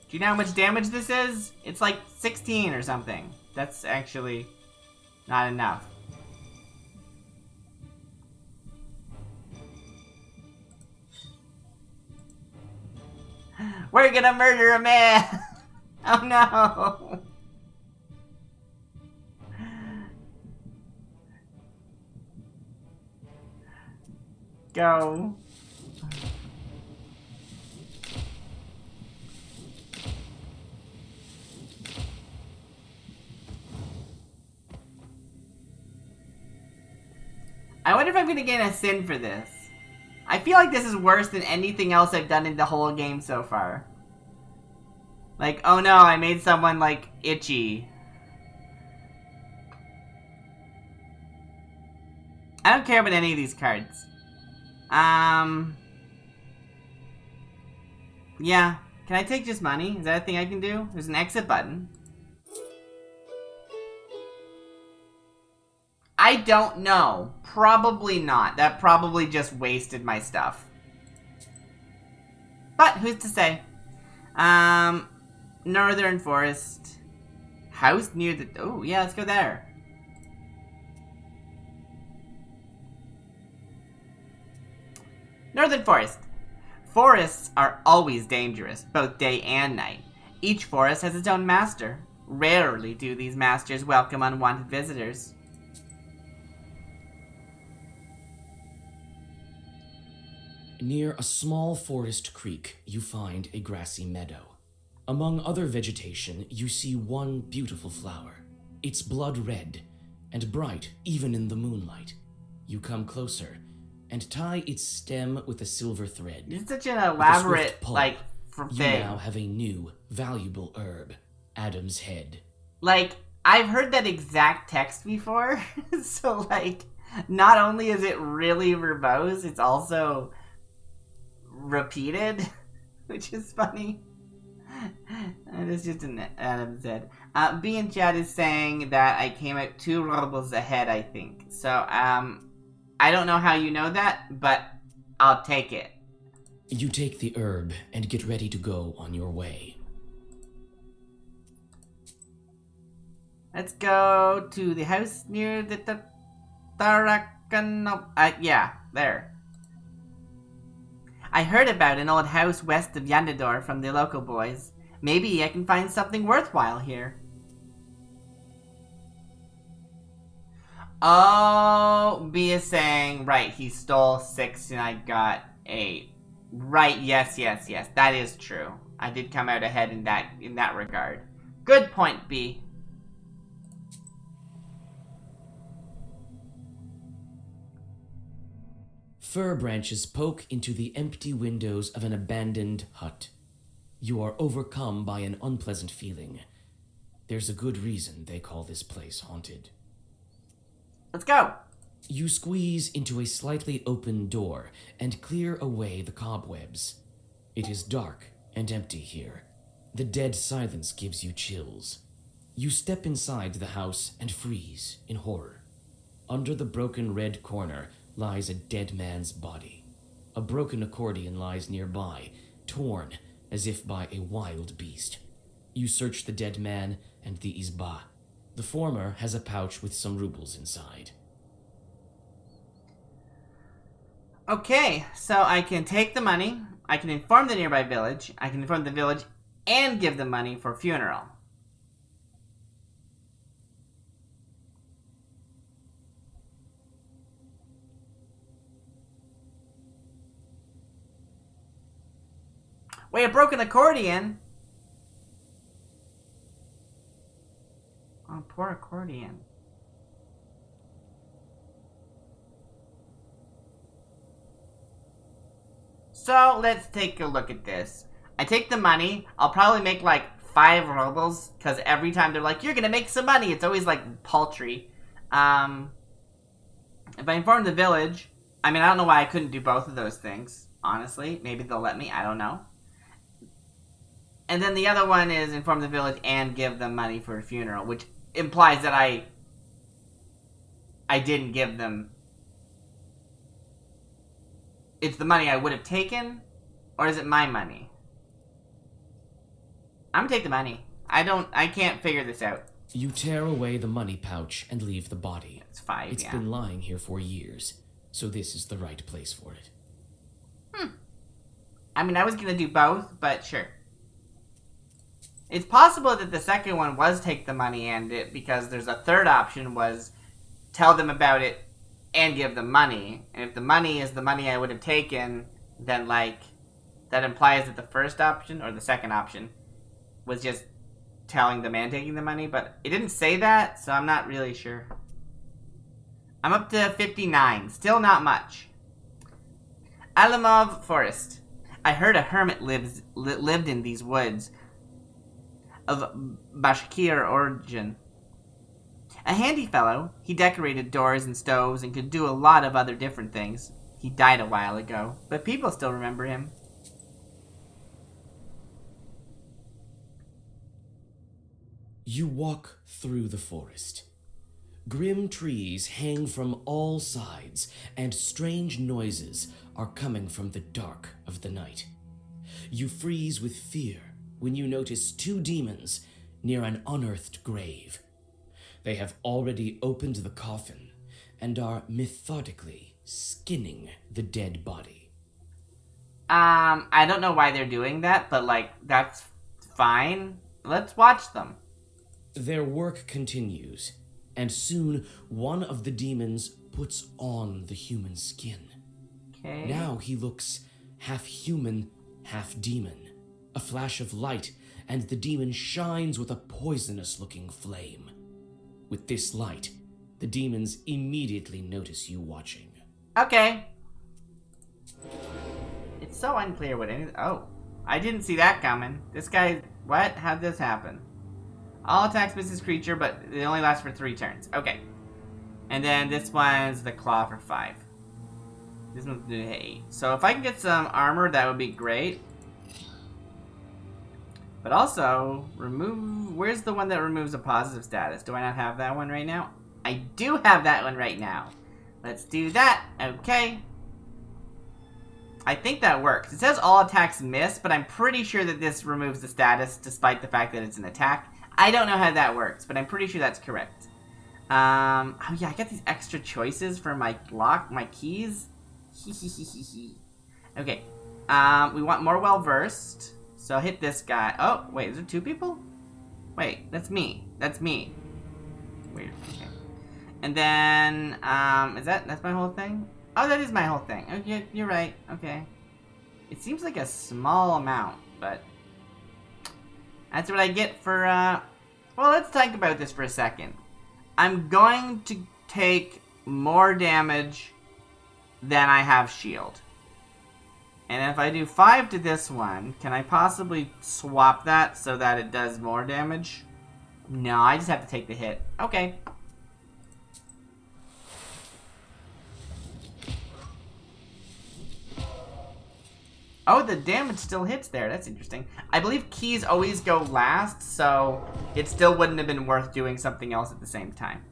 Do you know how much damage this is? It's like 16 or something. That's actually not enough. We're gonna murder a man! Oh no! Go. I wonder if I'm gonna get a sin for this. I feel like this is worse than anything else I've done in the whole game so far. Like, oh no, I made someone, like, itchy. I don't care about any of these cards. Yeah. Can I take just money? Is that a thing I can do? There's an exit button. I don't know. Probably not. That probably just wasted my stuff. But, who's to say? Northern Forest. House near the... Oh, yeah, let's go there. Northern Forest. Forests are always dangerous, both day and night. Each forest has its own master. Rarely do these masters welcome unwanted visitors. Near a small forest creek, you find a grassy meadow. Among other vegetation, you see one beautiful flower. It's blood red and bright even in the moonlight. You come closer and tie its stem with a silver thread. It's such an elaborate, pull, like, you thing. now have a new, valuable herb, Adam's Head. Like, I've heard that exact text before, so, like, not only is it really verbose, it's also repeated, which is funny. It is just an Adam's Head. B in chat is saying that I came out 2 robles ahead, I think. So, I don't know how you know that, but I'll take it. You take the herb and get ready to go on your way. Let's go to the house near the Tarakano... yeah, there. I heard about an old house west of Yandador from the local boys. Maybe I can find something worthwhile here. Oh, B is saying, right, he stole 6 and I got 8. Right, yes, that is true. I did come out ahead in that regard. Good point, B. Fir branches poke into the empty windows of an abandoned hut. You are overcome by an unpleasant feeling. There's a good reason they call this place haunted. Let's go. You squeeze into a slightly open door and clear away the cobwebs. It is dark and empty here. The dead silence gives you chills. You step inside the house and freeze in horror. Under the broken red corner lies a dead man's body. A broken accordion lies nearby, torn as if by a wild beast. You search the dead man and the izba. The former has a pouch with some rubles inside. Okay, so I can take the money, I can inform the nearby village, I can inform the village and give them money for funeral. Wait, a broken accordion? Oh, poor accordion. So, let's take a look at this. I take the money, I'll probably make like 5 rubles, because every time they're like, you're gonna make some money, it's always like paltry. If I inform the village, I mean, I don't know why I couldn't do both of those things, honestly. Maybe they'll let me, I don't know. And then the other one is inform the village and give them money for a funeral, which implies that I didn't give them. It's the money I would have taken, or is it my money? I'm gonna take the money. I can't figure this out. You tear away the money pouch and leave the body. It's 5, It's been lying here for years, so this is the right place for it. I mean, I was gonna do both, but sure. It's possible that the second one was take the money and it, because there's a third option was tell them about it and give them money. And if the money is the money I would have taken, then, like, that implies that the first option, or the second option, was just telling them and taking the money. But it didn't say that, so I'm not really sure. I'm up to 59. Still not much. Alamov Forest. I heard a hermit lived in these woods of Bashkir origin. A handy fellow, he decorated doors and stoves and could do a lot of other different things. He died a while ago, but people still remember him. You walk through the forest. Grim trees hang from all sides, and strange noises are coming from the dark of the night. You freeze with fear when you notice 2 demons near an unearthed grave. They have already opened the coffin and are methodically skinning the dead body. I don't know why they're doing that, but, like, that's fine. Let's watch them. Their work continues, and soon one of the demons puts on the human skin. Okay. Now he looks half human, half demon. A flash of light, and the demon shines with a poisonous-looking flame. With this light, the demons immediately notice you watching. Okay. It's so unclear what any... Oh. I didn't see that coming. This guy... What? How'd this happen? All attacks miss this creature, but it only lasts for 3 turns. Okay. And then this one's the claw for 5. This one's do 8. So if I can get some armor, that would be great. But also, remove... Where's the one that removes a positive status? Do I not have that one right now? I do have that one right now. Let's do that. Okay. I think that works. It says all attacks miss, but I'm pretty sure that this removes the status despite the fact that it's an attack. I don't know how that works, but I'm pretty sure that's correct. Oh yeah, I got these extra choices for my lock, my keys. Okay. We want more well-versed. So I'll hit this guy. Oh, wait, is there 2 people? Wait, that's me. That's me. Weird. Okay. And then, that's my whole thing? Oh, that is my whole thing. Okay, you're right. Okay. It seems like a small amount, but that's what I get for, well, let's talk about this for a second. I'm going to take more damage than I have shield. And if I do 5 to this one, can I possibly swap that so that it does more damage? No, I just have to take the hit. Okay. Oh, the damage still hits there. That's interesting. I believe keys always go last, so it still wouldn't have been worth doing something else at the same time.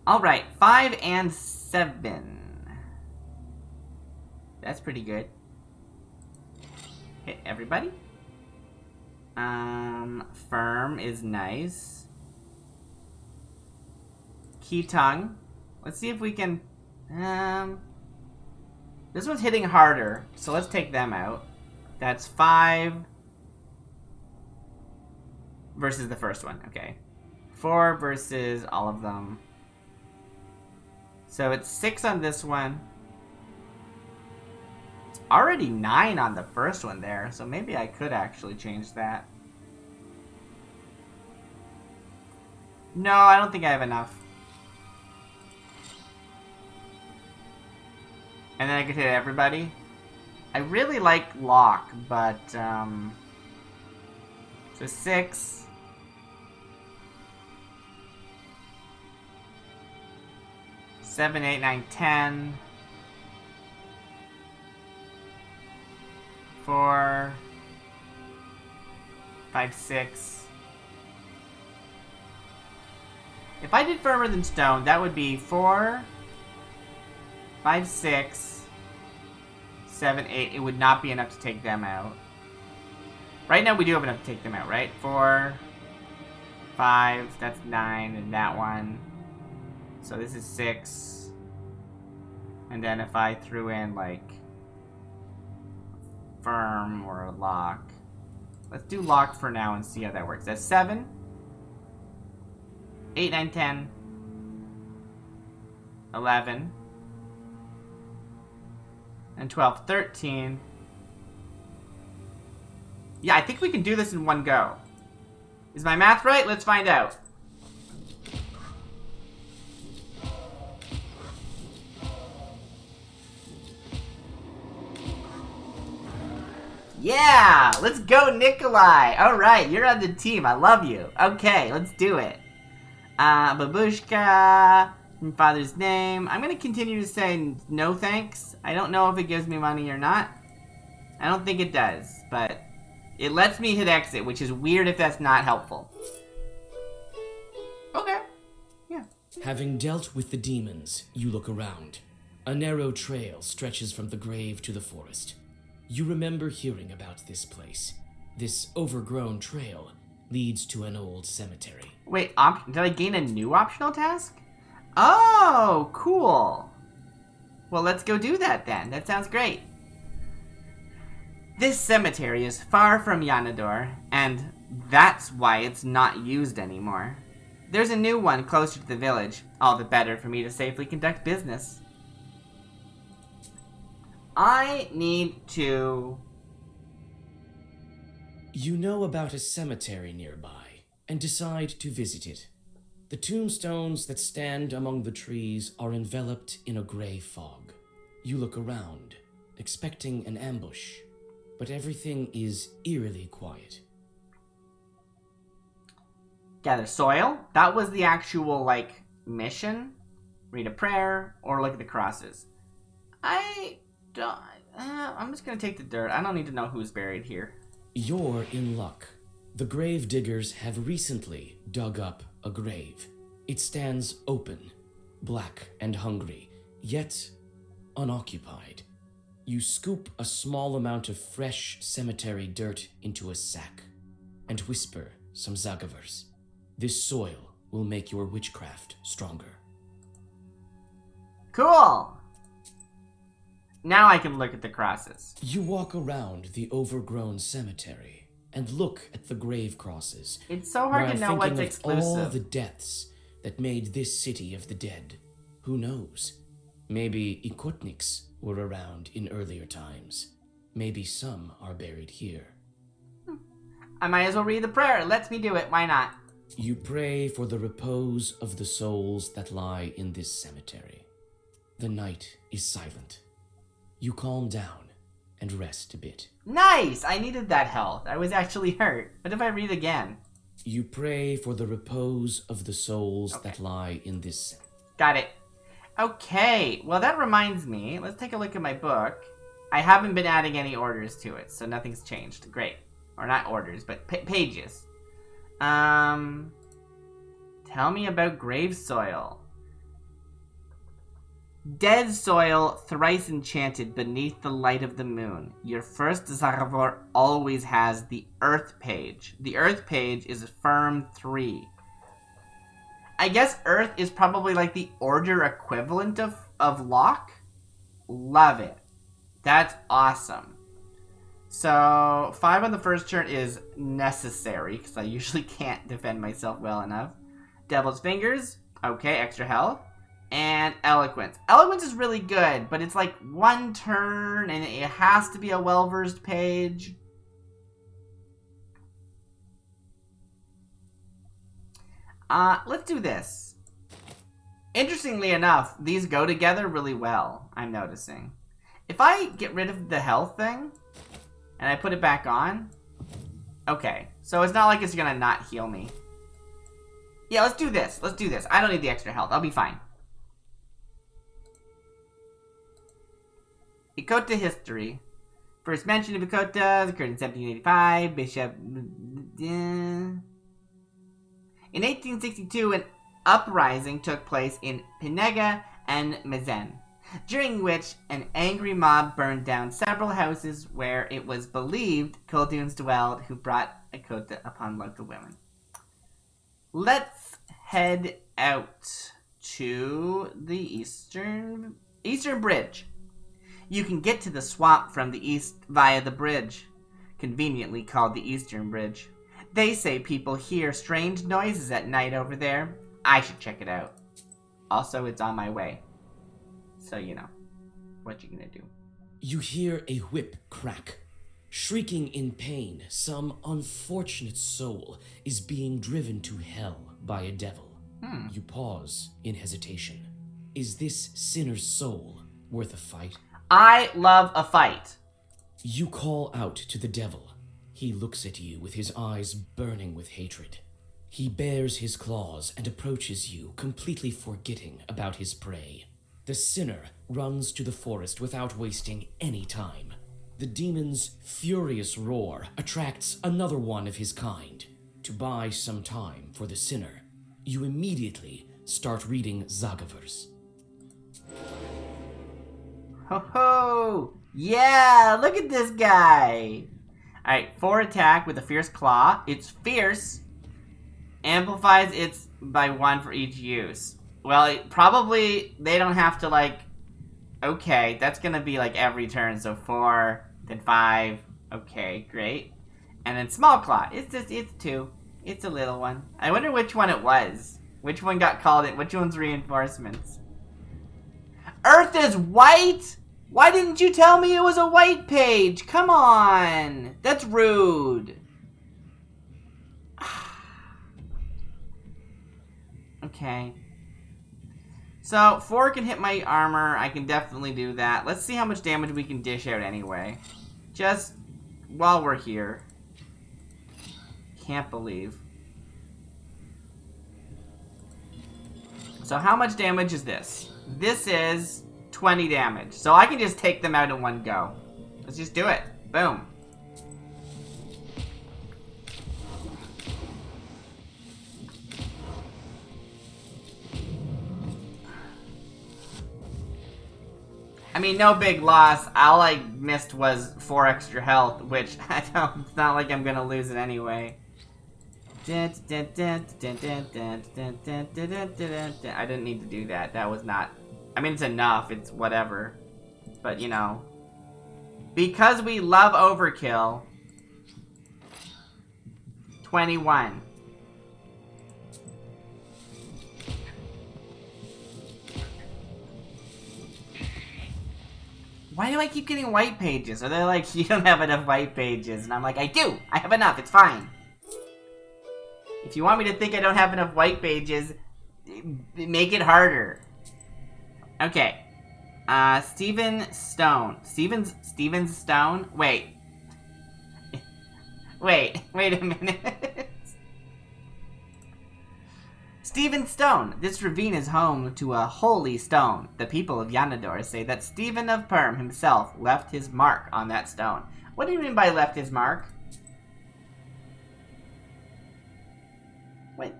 Alright, 5 and 7. That's pretty good. Hit everybody. Firm is nice. Key tongue. Let's see if we can... This one's hitting harder, so let's take them out. That's 5 versus the first one. Okay. 4 versus all of them. So it's 6 on this one. It's already 9 on the first one there, so maybe I could actually change that. No, I don't think I have enough. And then I could hit everybody. I really like lock, but, so 6. Seven, 8, 9, 10. 4. 5, 6. If I did firmer than stone, that would be 4, 5, 6, 7, 8. It would not be enough to take them out. Right now we do have enough to take them out, right? 4, 5, that's 9, and that one. So this is 6. And then if I threw in, like, firm or a lock. Let's do lock for now and see how that works. That's 7, 8, 9, 10, 11, and 12, 13. Yeah, I think we can do this in one go. Is my math right? Let's find out. Yeah! Let's go, Nikolai! Alright, you're on the team. I love you. Okay, let's do it. Babushka, father's name. I'm gonna continue to say no thanks. I don't know if it gives me money or not. I don't think it does, but it lets me hit exit, which is weird if that's not helpful. Okay. Yeah. Having dealt with the demons, you look around. A narrow trail stretches from the grave to the forest. You remember hearing about this place. This overgrown trail leads to an old cemetery. Wait, did I gain a new optional task? Oh, cool. Well, let's go do that then. That sounds great. This cemetery is far from Yanador, and that's why it's not used anymore. There's a new one closer to the village, all the better for me to safely conduct business. I need to... You know about a cemetery nearby, and decide to visit it. The tombstones that stand among the trees are enveloped in a gray fog. You look around, expecting an ambush, but everything is eerily quiet. Gather soil. That was the actual, like, mission. Read a prayer, or look at the crosses. I'm just gonna take the dirt. I don't need to know who's buried here. You're in luck. The grave diggers have recently dug up a grave. It stands open, black and hungry, yet unoccupied. You scoop a small amount of fresh cemetery dirt into a sack and whisper some Zagavers. This soil will make your witchcraft stronger. Cool! Now I can look at the crosses. You walk around the overgrown cemetery and look at the grave crosses. It's so hard to know what's Of all exclusive. the deaths that made this city of the dead. Who knows? Maybe Ikotniks were around in earlier times. Maybe some are buried here. I might as well read the prayer. It lets me do it. Why not? You pray for the repose of the souls that lie in this cemetery. The night is silent. You calm down and rest a bit. Nice! I needed that health. I was actually hurt. What if I read again? You pray for the repose of the souls that lie in this... Got it. Okay, well that reminds me. Let's take a look at my book. I haven't been adding any orders to it, so nothing's changed. Great. Or not orders, but pages. Tell me about grave soil. Dead soil, thrice enchanted beneath the light of the moon. Your first Zaravor always has the Earth page. The Earth page is firm 3. I guess Earth is probably like the order equivalent of Lock. Love it. That's awesome. So, 5 on the first turn is necessary, because I usually can't defend myself well enough. Devil's Fingers. Okay, extra health. And Eloquence. Eloquence is really good, but it's like 1 turn, and it has to be a well-versed page. Let's do this. Interestingly enough, these go together really well, I'm noticing. If I get rid of the health thing, and I put it back on, okay. So it's not like it's gonna not heal me. Yeah, let's do this. Let's do this. I don't need the extra health. I'll be fine. Ikota history. First mention of Ikota occurred in 1785. Bishop In 1862, an uprising took place in Pinega and Mazen, during which an angry mob burned down several houses where it was believed Kulduns dwelled, who brought a quota upon local women. Let's head out to the Eastern Bridge. You can get to the swamp from the east via the bridge, conveniently called the Eastern Bridge. They say people hear strange noises at night over there. I should check it out. Also, it's on my way. So, you know, what you gonna do? You hear a whip crack. Shrieking in pain, some unfortunate soul is being driven to hell by a devil. You pause in hesitation. Is this sinner's soul worth a fight? I love a fight. You call out to the devil. He looks at you with his eyes burning with hatred. He bares his claws and approaches you, completely forgetting about his prey. The sinner runs to the forest without wasting any time. The demon's furious roar attracts another one of his kind. To buy some time for the sinner, you immediately start reading Zagavers. Ho ho! Yeah, look at this guy! Alright, 4 attack with a fierce claw. It's fierce. Amplifies its by 1 for each use. Well, probably they don't have to, like... Okay, that's gonna be like every turn, so 4, then 5. Okay, great. And then small claw. It's 2. It's a little one. I wonder which one it was. Which one got called in? Which one's reinforcements? Earth is white? Why didn't you tell me it was a white page? Come on. That's rude. Okay. So, 4 can hit my armor. I can definitely do that. Let's see how much damage we can dish out anyway. Just while we're here. Can't believe. So how much damage is this? This is 20 damage. So I can just take them out in one go. Let's just do it. Boom. I mean, no big loss. All I missed was 4 extra health, which it's not like I'm gonna lose it anyway. I didn't need to do that. That was not... I mean, it's enough. It's whatever. But, you know. Because we love overkill. 21. Why do I keep getting white pages? Are they like, you don't have enough white pages? And I'm like, I do! I have enough. It's fine. If you want me to think I don't have enough white pages, make it harder. Okay. Steven Stone. Steven Stone? Wait. Wait a minute. Steven Stone. This ravine is home to a holy stone. The people of Yanador say that Stephen of Perm himself left his mark on that stone. What do you mean by left his mark?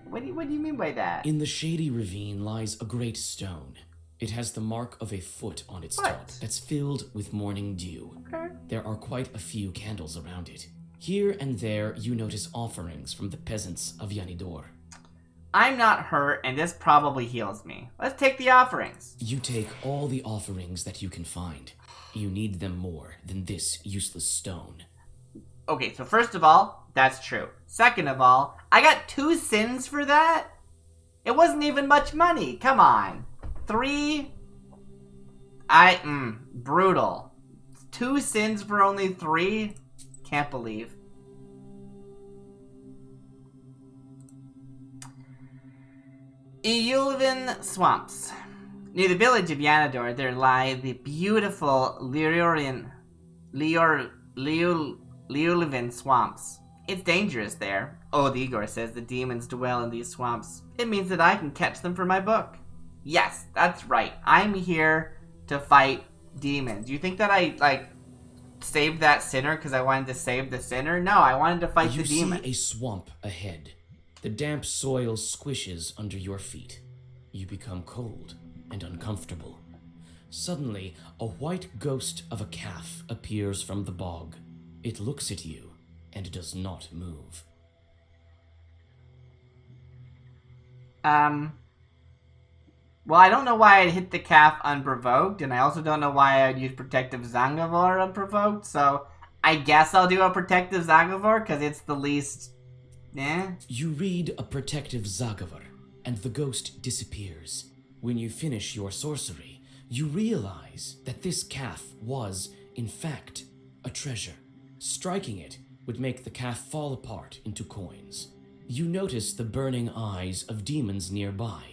What do you mean by that? In the shady ravine lies a great stone. It has the mark of a foot on its top that's filled with morning dew. Okay. There are quite a few candles around it. Here and there you notice offerings from the peasants of Yanidor. I'm not hurt, and this probably heals me. Let's take the offerings. You take all the offerings that you can find. You need them more than this useless stone. Okay, so first of all, that's true. Second of all, I got 2 sins for that? It wasn't even much money. Come on. 3? Brutal. 2 sins for only 3? Can't believe. Eulvin Swamps. Near the village of Yanador, there lie the beautiful Leulvin Swamps. It's dangerous there. Old Igor says the demons dwell in these swamps. It means that I can catch them for my book. Yes, that's right. I'm here to fight demons. You think that I, saved that sinner because I wanted to save the sinner. No, I wanted to fight You the demon. see a swamp ahead. The damp soil squishes under your feet. You become cold and uncomfortable. Suddenly, a white ghost of a calf appears from the bog. It looks at you and does not move. Well, I don't know why I'd hit the calf unprovoked, and I also don't know why I'd use Protective Zangavor unprovoked, so I guess I'll do a Protective Zangavor, because it's the least... You read a protective Zagavar, and the ghost disappears. When you finish your sorcery, you realize that this calf was, in fact, a treasure. Striking it would make the calf fall apart into coins. You notice the burning eyes of demons nearby.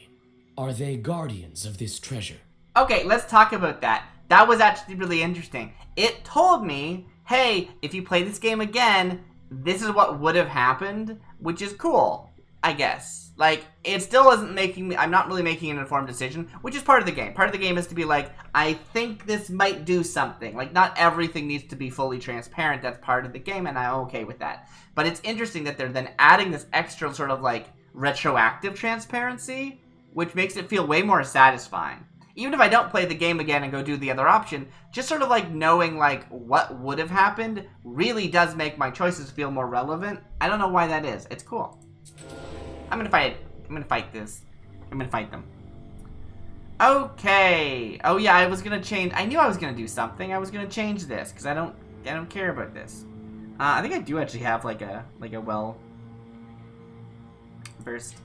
Are they guardians of this treasure? Okay, let's talk about that. That was actually really interesting. It told me, hey, if you play this game again, this is what would have happened, which is cool, I guess. Like, it still isn't making me, I'm not really making an informed decision, which is part of the game. Part of the game is to be like, I think this might do something. Like, not everything needs to be fully transparent. That's part of the game, and I'm okay with that. But it's interesting that they're then adding this extra sort of, like, retroactive transparency, which makes it feel way more satisfying. Even if I don't play the game again and go do the other option, just sort of like knowing like what would have happened really does make my choices feel more relevant. I don't know why that is. It's cool. I'm gonna fight this. I'm gonna fight them. Okay. Oh yeah, I was gonna change. I knew I was gonna do something. I was gonna change this because I don't care about this. I think I do actually have like a well burst.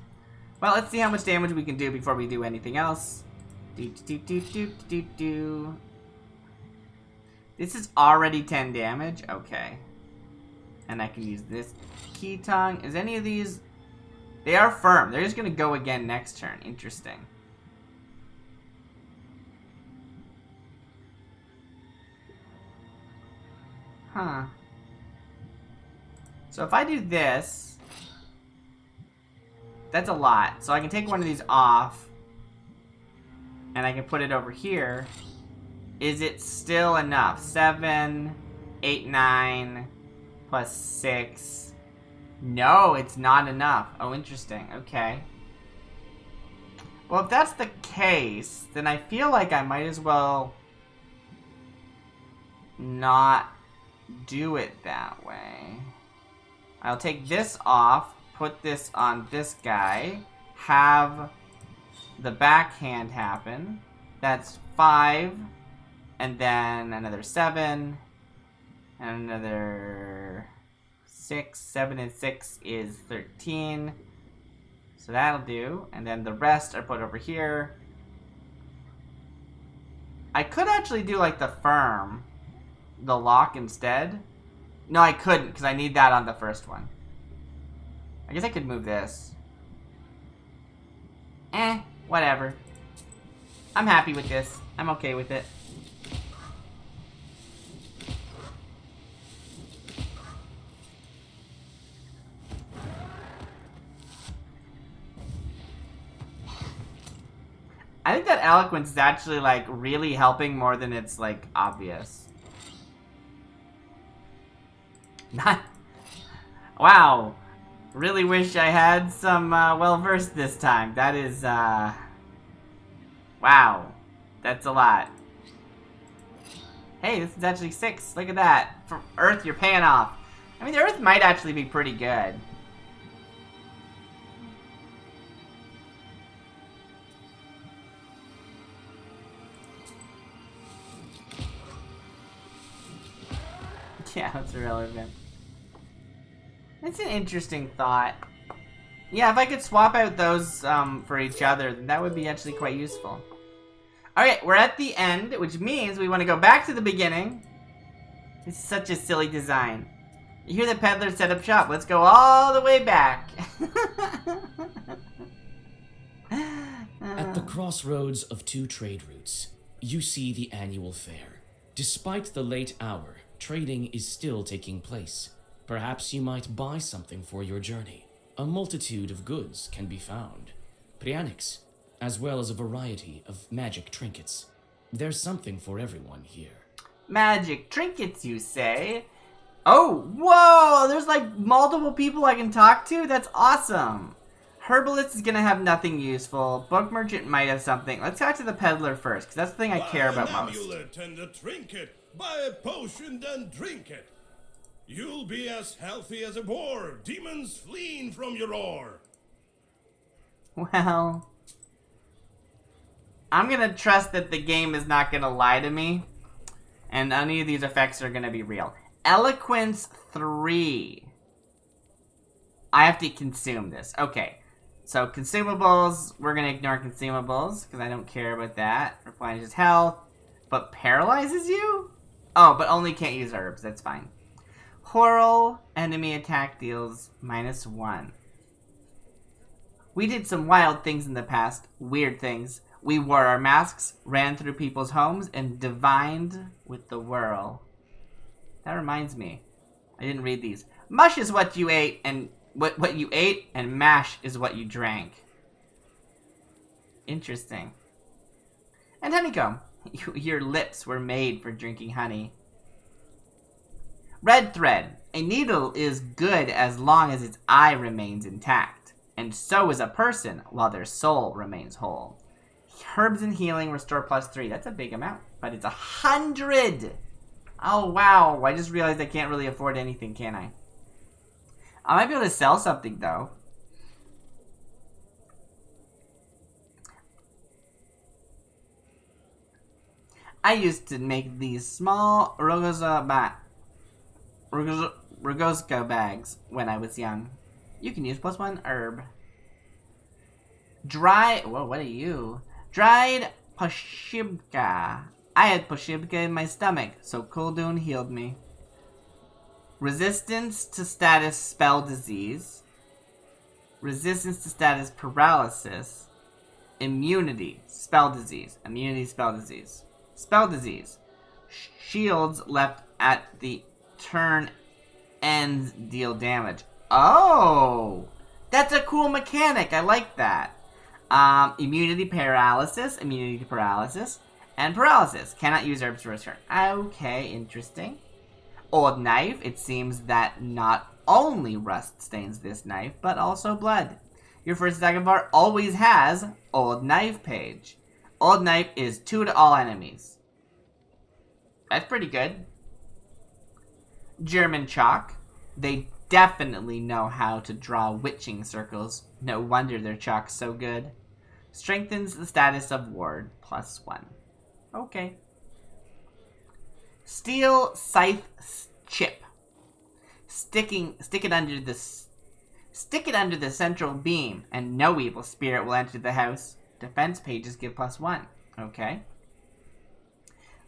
Well, let's see how much damage we can do before we do anything else. This is already 10 damage. Okay. And I can use this key tongue. Is any of these... They are firm. They're just going to go again next turn. Interesting. Huh. So if I do this... That's a lot. So I can take one of these off. And I can put it over here. Is it still enough? 7, 8, 9, plus 6. No, it's not enough. Oh, interesting. Okay. Well, if that's the case, then I feel like I might as well not do it that way. I'll take this off, put this on this guy, have the backhand happen. That's 5, and then another 7, and another 6. 7 and 6 is 13. So that'll do. And then the rest are put over here. I could actually do like the firm, the lock instead. No, I couldn't because I need that on the first one. I guess I could move this. Whatever. I'm happy with this. I'm okay with it. I think that eloquence is actually like really helping more than it's like obvious. Not. Wow. Really wish I had some well-versed this time. That is wow. That's a lot. Hey, this is actually 6. Look at that. For Earth, you're paying off. I mean, the Earth might actually be pretty good. Yeah, that's irrelevant. It's an interesting thought. Yeah, if I could swap out those for each other, then that would be actually quite useful. Alright, we're at the end, which means we want to go back to the beginning. This is such a silly design. You hear the peddler set up shop. Let's go all the way back. At the crossroads of 2 trade routes, you see the annual fair. Despite the late hour, trading is still taking place. Perhaps you might buy something for your journey. A multitude of goods can be found. Prianics, as well as a variety of magic trinkets. There's something for everyone here. Magic trinkets, you say? Oh, whoa! There's like multiple people I can talk to? That's awesome. Herbalist is gonna have nothing useful. Book merchant might have something. Let's talk to the peddler first, because that's the thing I care about Buy an most. amulet and a trinket. Buy a potion, then drink it. You'll be as healthy as a boar. Demons fleeing from your roar. Well, I'm gonna trust that the game is not gonna lie to me, and any of these effects are gonna be real. Eloquence 3. I have to consume this. Okay. So consumables, we're gonna ignore consumables, because I don't care about that. Replenishes health, but paralyzes you? Oh, but only can't use herbs, that's fine. Whirl, enemy attack deals -1. We did some wild things in the past, weird things. We wore our masks, ran through people's homes, and divined with the whirl. That reminds me, I didn't read these. Mush is what you ate, and what you ate, and mash is what you drank. Interesting. And honeycomb. Your lips were made for drinking honey. Red thread. A needle is good as long as its eye remains intact, and so is a person while their soul remains whole. Herbs and healing restore +3. That's a big amount, but it's 100. Oh wow! I just realized I can't really afford anything, can I? I might be able to sell something though. I used to make these small Rogozka bags when I was young. You can use +1 herb. Whoa, what are you? Dried poshibka. I had poshibka in my stomach, so Kuldun healed me. Resistance to status spell disease. Resistance to status paralysis. Immunity spell disease. Immunity spell disease. Spell disease. Shields left at the turn ends deal damage. Oh! That's a cool mechanic. I like that. Immunity paralysis. Immunity to paralysis. And paralysis. Cannot use herbs for a turn. Okay, interesting. Old knife. It seems that not only rust stains this knife, but also blood. Your first attack bar always has old knife page. Old knife is 2 to all enemies. That's pretty good. German chalk. They definitely know how to draw witching circles. No wonder their chalk's so good. Strengthens the status of ward +1. Okay. Steel scythe chip. Stick it under the central beam, and no evil spirit will enter the house. Defense pages give +1. Okay.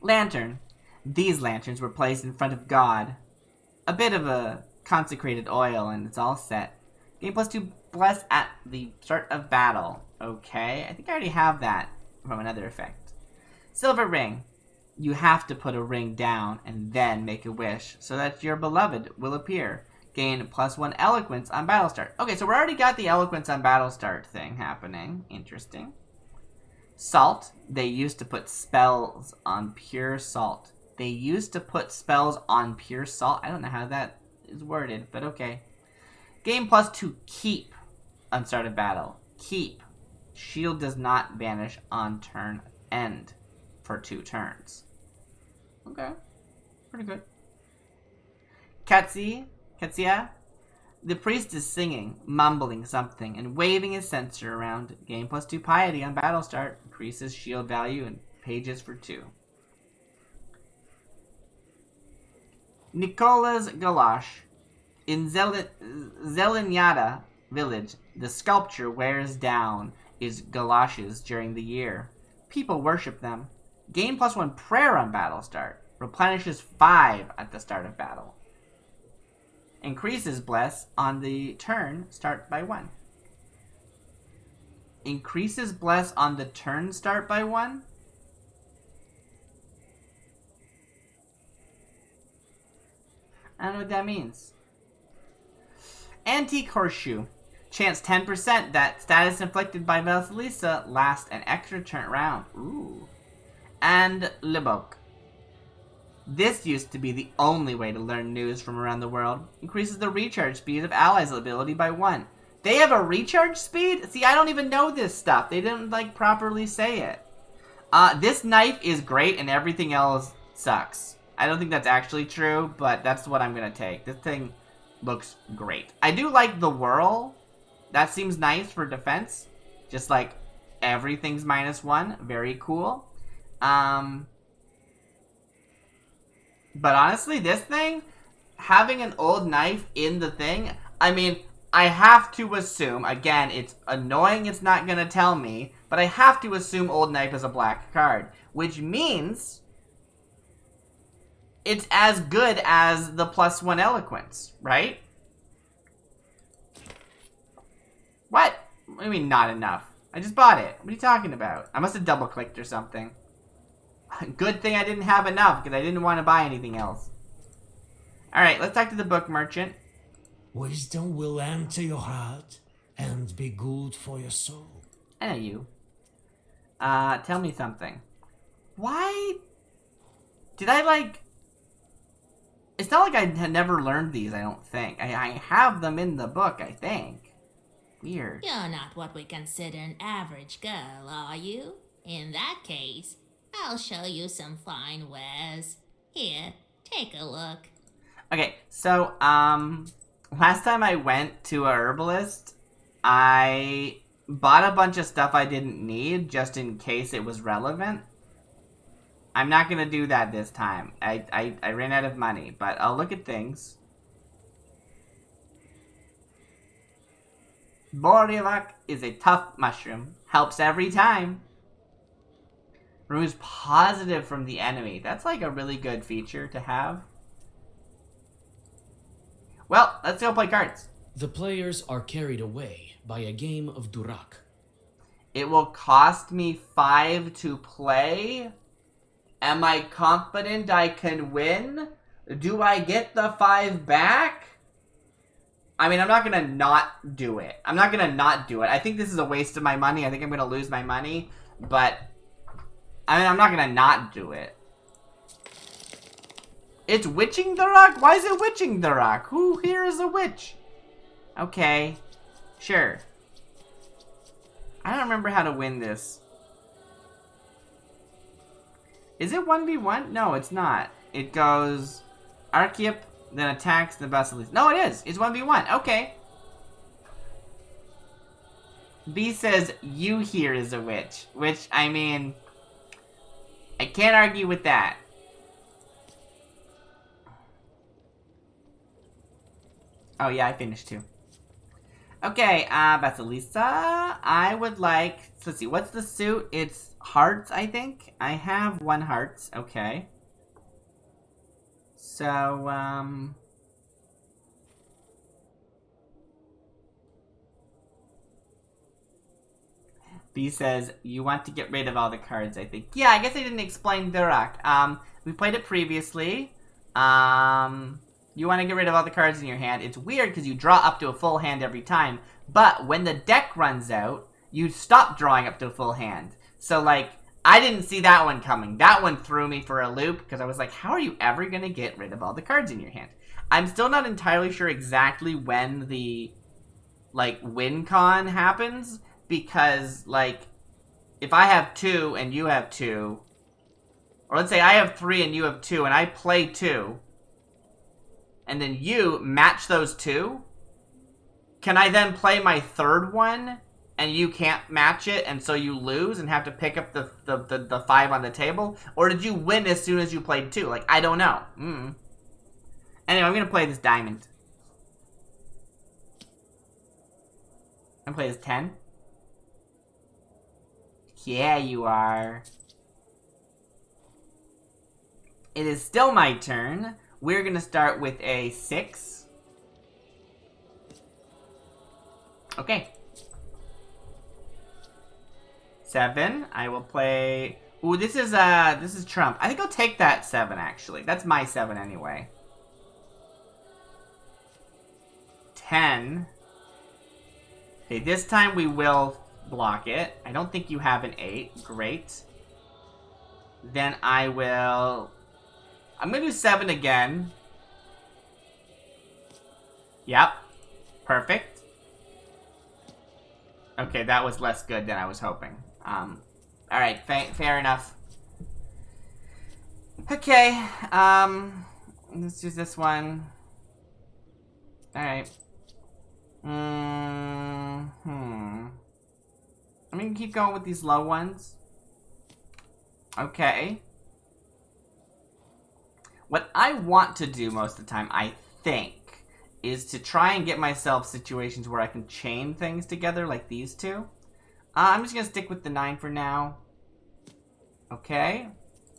Lantern. These lanterns were placed in front of God. A bit of a consecrated oil, and it's all set. Gain +2 bless at the start of battle. Okay, I think I already have that from another effect. Silver ring. You have to put a ring down and then make a wish so that your beloved will appear. Gain +1 eloquence on battle start. Okay, so we already got the eloquence on battle start thing happening. Interesting. Salt. They used to put spells on pure salt. They used to put spells on pure salt. I don't know how that is worded, but okay. Gain +2 keep on start of battle. Keep. Shield does not vanish on turn end for 2 turns. Okay. Pretty good. Katsia. The priest is singing, mumbling something, and waving his censer around. Gain +2 piety on battle start. Increases shield value and pages for 2. Nikola's Galash. In Zeleniada village, the sculpture wears down is galoshes during the year. People worship them. Gain +1 prayer on battle start. Replenishes 5 at the start of battle. Increases bless on the turn start by 1. Increases bless on the turn start by 1? I don't know what that means. Antique horseshoe. Chance 10% that status inflicted by Vasilisa lasts an extra turn round. Ooh. And Libok. This used to be the only way to learn news from around the world. Increases the recharge speed of allies' ability by 1. They have a recharge speed? See, I don't even know this stuff. They didn't, like, properly say it. This knife is great and everything else sucks. I don't think that's actually true, but that's what I'm gonna take. This thing looks great. I do like the whirl. That seems nice for defense. Just like everything's -1. Very cool. But honestly, this thing, having an old knife in the thing, I mean, I have to assume, again, it's annoying it's not going to tell me, but I have to assume old knife is a black card, which means it's as good as the +1 eloquence, right? What? What do you mean not enough? I just bought it. What are you talking about? I must have double-clicked or something. Good thing I didn't have enough, because I didn't want to buy anything else. Alright, let's talk to the book merchant. Wisdom will enter your heart and be good for your soul. I know you. Tell me something. Why did I, like... It's not like I had never learned these, I don't think. I have them in the book, I think. Weird. You're not what we consider an average girl, are you? In that case, I'll show you some fine wares. Here, take a look. Okay, so, last time I went to a herbalist, I bought a bunch of stuff I didn't need just in case it was relevant. I'm not gonna do that this time. I ran out of money, but I'll look at things. Borivac is a tough mushroom. Helps every time. Removes positive from the enemy. That's like a really good feature to have. Well, let's go play cards. The players are carried away by a game of Durak. It will cost me 5 to play. Am I confident I can win? Do I get the 5 back? I mean, I'm not going to not do it. I'm not going to not do it. I think this is a waste of my money. I think I'm going to lose my money. But, I mean, I'm not going to not do it. It's witching the rock? Why is it witching the rock? Who here is a witch? Okay. Sure. I don't remember how to win this. Is it 1v1? No, it's not. It goes Archeop, then attacks the Basilisk. No, it is. It's 1v1. Okay. B says, you here is a witch. Which, I mean, I can't argue with that. Oh, yeah, I finished too. Okay, Basilisa, I would like, let's see, what's the suit? It's hearts, I think. I have 1 hearts, okay. So, B says, you want to get rid of all the cards, I think. Yeah, I guess I didn't explain Durak. We played it previously. You want to get rid of all the cards in your hand. It's weird because you draw up to a full hand every time. But when the deck runs out, you stop drawing up to a full hand. So, like, I didn't see that one coming. That one threw me for a loop because I was like, how are you ever going to get rid of all the cards in your hand? I'm still not entirely sure exactly when the, like, win con happens. Because, like, if I have 2 and you have 2, or let's say I have 3 and you have 2 and I play 2, and then you match those 2, can I then play my 3rd one and you can't match it and so you lose and have to pick up the 5 on the table? Or did you win as soon as you played 2? Like, I don't know. Anyway, I'm going to play this diamond. I'm going to play this 10. Yeah, you are. It is still my turn. We're going to start with a 6. Okay. 7. I will play... Ooh, this is trump. I think I'll take that 7, actually. That's my 7 anyway. 10. Okay, this time we will block it. I don't think you have an 8. Great. Then I will... I'm gonna do 7 again. Yep. Perfect. Okay, that was less good than I was hoping. Alright, fair enough. Okay, let's use this one. Alright. I'm gonna keep going with these low ones. Okay. What I want to do most of the time, I think, is to try and get myself situations where I can chain things together like these two. I'm just gonna stick with the 9 for now. Okay.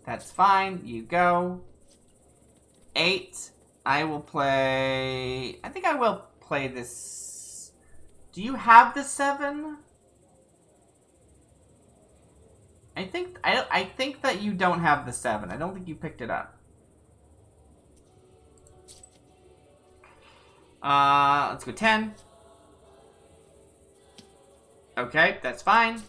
That's fine. You go. 8. I will play... I think I will play this... Do you have the 7? I think that you don't have the 7. I don't think you picked it up. Let's go 10. Okay, that's fine.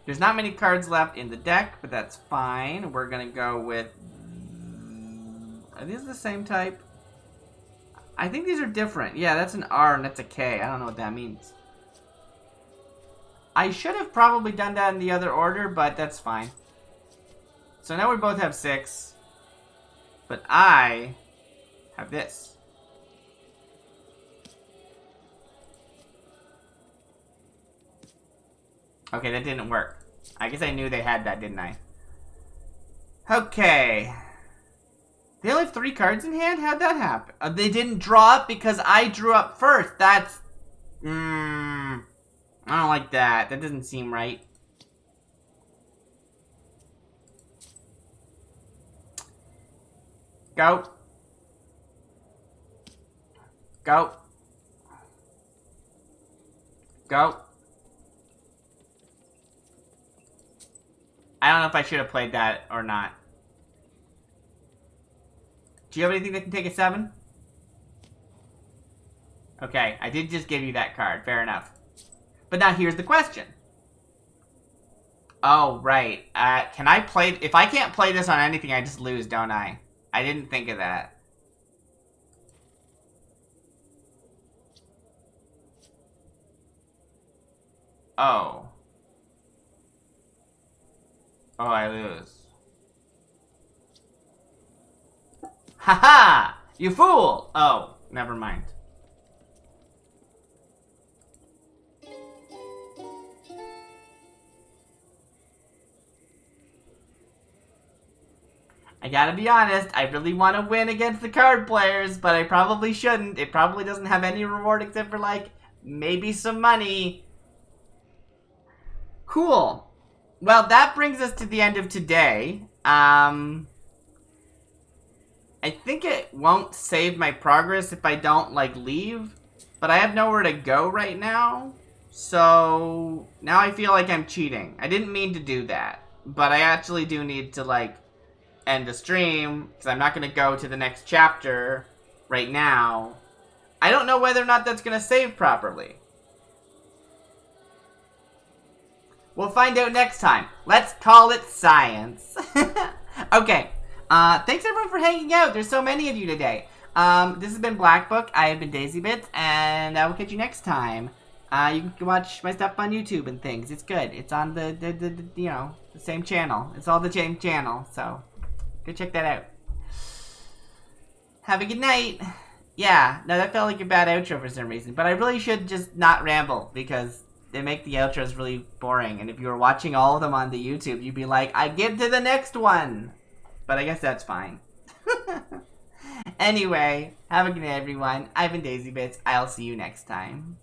There's not many cards left in the deck, but that's fine. We're gonna go with... Are these the same type? I think these are different. Yeah, that's an R and that's a K. I don't know what that means. I should have probably done that in the other order, but that's fine. So now we both have 6. But I have this. Okay, that didn't work. I guess I knew they had that, didn't I? Okay. They only have 3 cards in hand? How'd that happen? They didn't draw up because I drew up first. That's... I don't like that. That doesn't seem right. Go. Go. Go. I don't know if I should have played that or not. Do you have anything that can take a 7? Okay, I did just give you that card. Fair enough. But now here's the question. Oh, right. Can I play... If I can't play this on anything, I just lose, don't I? I didn't think of that. Oh. Oh, I lose. Haha! You fool! Oh, never mind. I gotta be honest, I really want to win against the card players, but I probably shouldn't. It probably doesn't have any reward except for, like, maybe some money. Cool. Well, that brings us to the end of today. I think it won't save my progress if I don't, like, leave. But I have nowhere to go right now. So, now I feel like I'm cheating. I didn't mean to do that. But I actually do need to, like, end the stream. Because I'm not going to go to the next chapter right now. I don't know whether or not that's going to save properly. We'll find out next time. Let's call it science. Okay. Thanks everyone for hanging out. There's so many of you today. This has been Black Book. I have been Daisy Bits, and I will catch you next time. You can watch my stuff on YouTube and things. It's good. It's on the you know, the same channel. It's all the same channel, so go check that out. Have a good night. Yeah, no, that felt like a bad outro for some reason, but I really should just not ramble because they make the outros really boring, and if you were watching all of them on the YouTube, you'd be like, I get to the next one! But I guess that's fine. Anyway, have a good night, everyone. I've been Daisy Bits. I'll see you next time.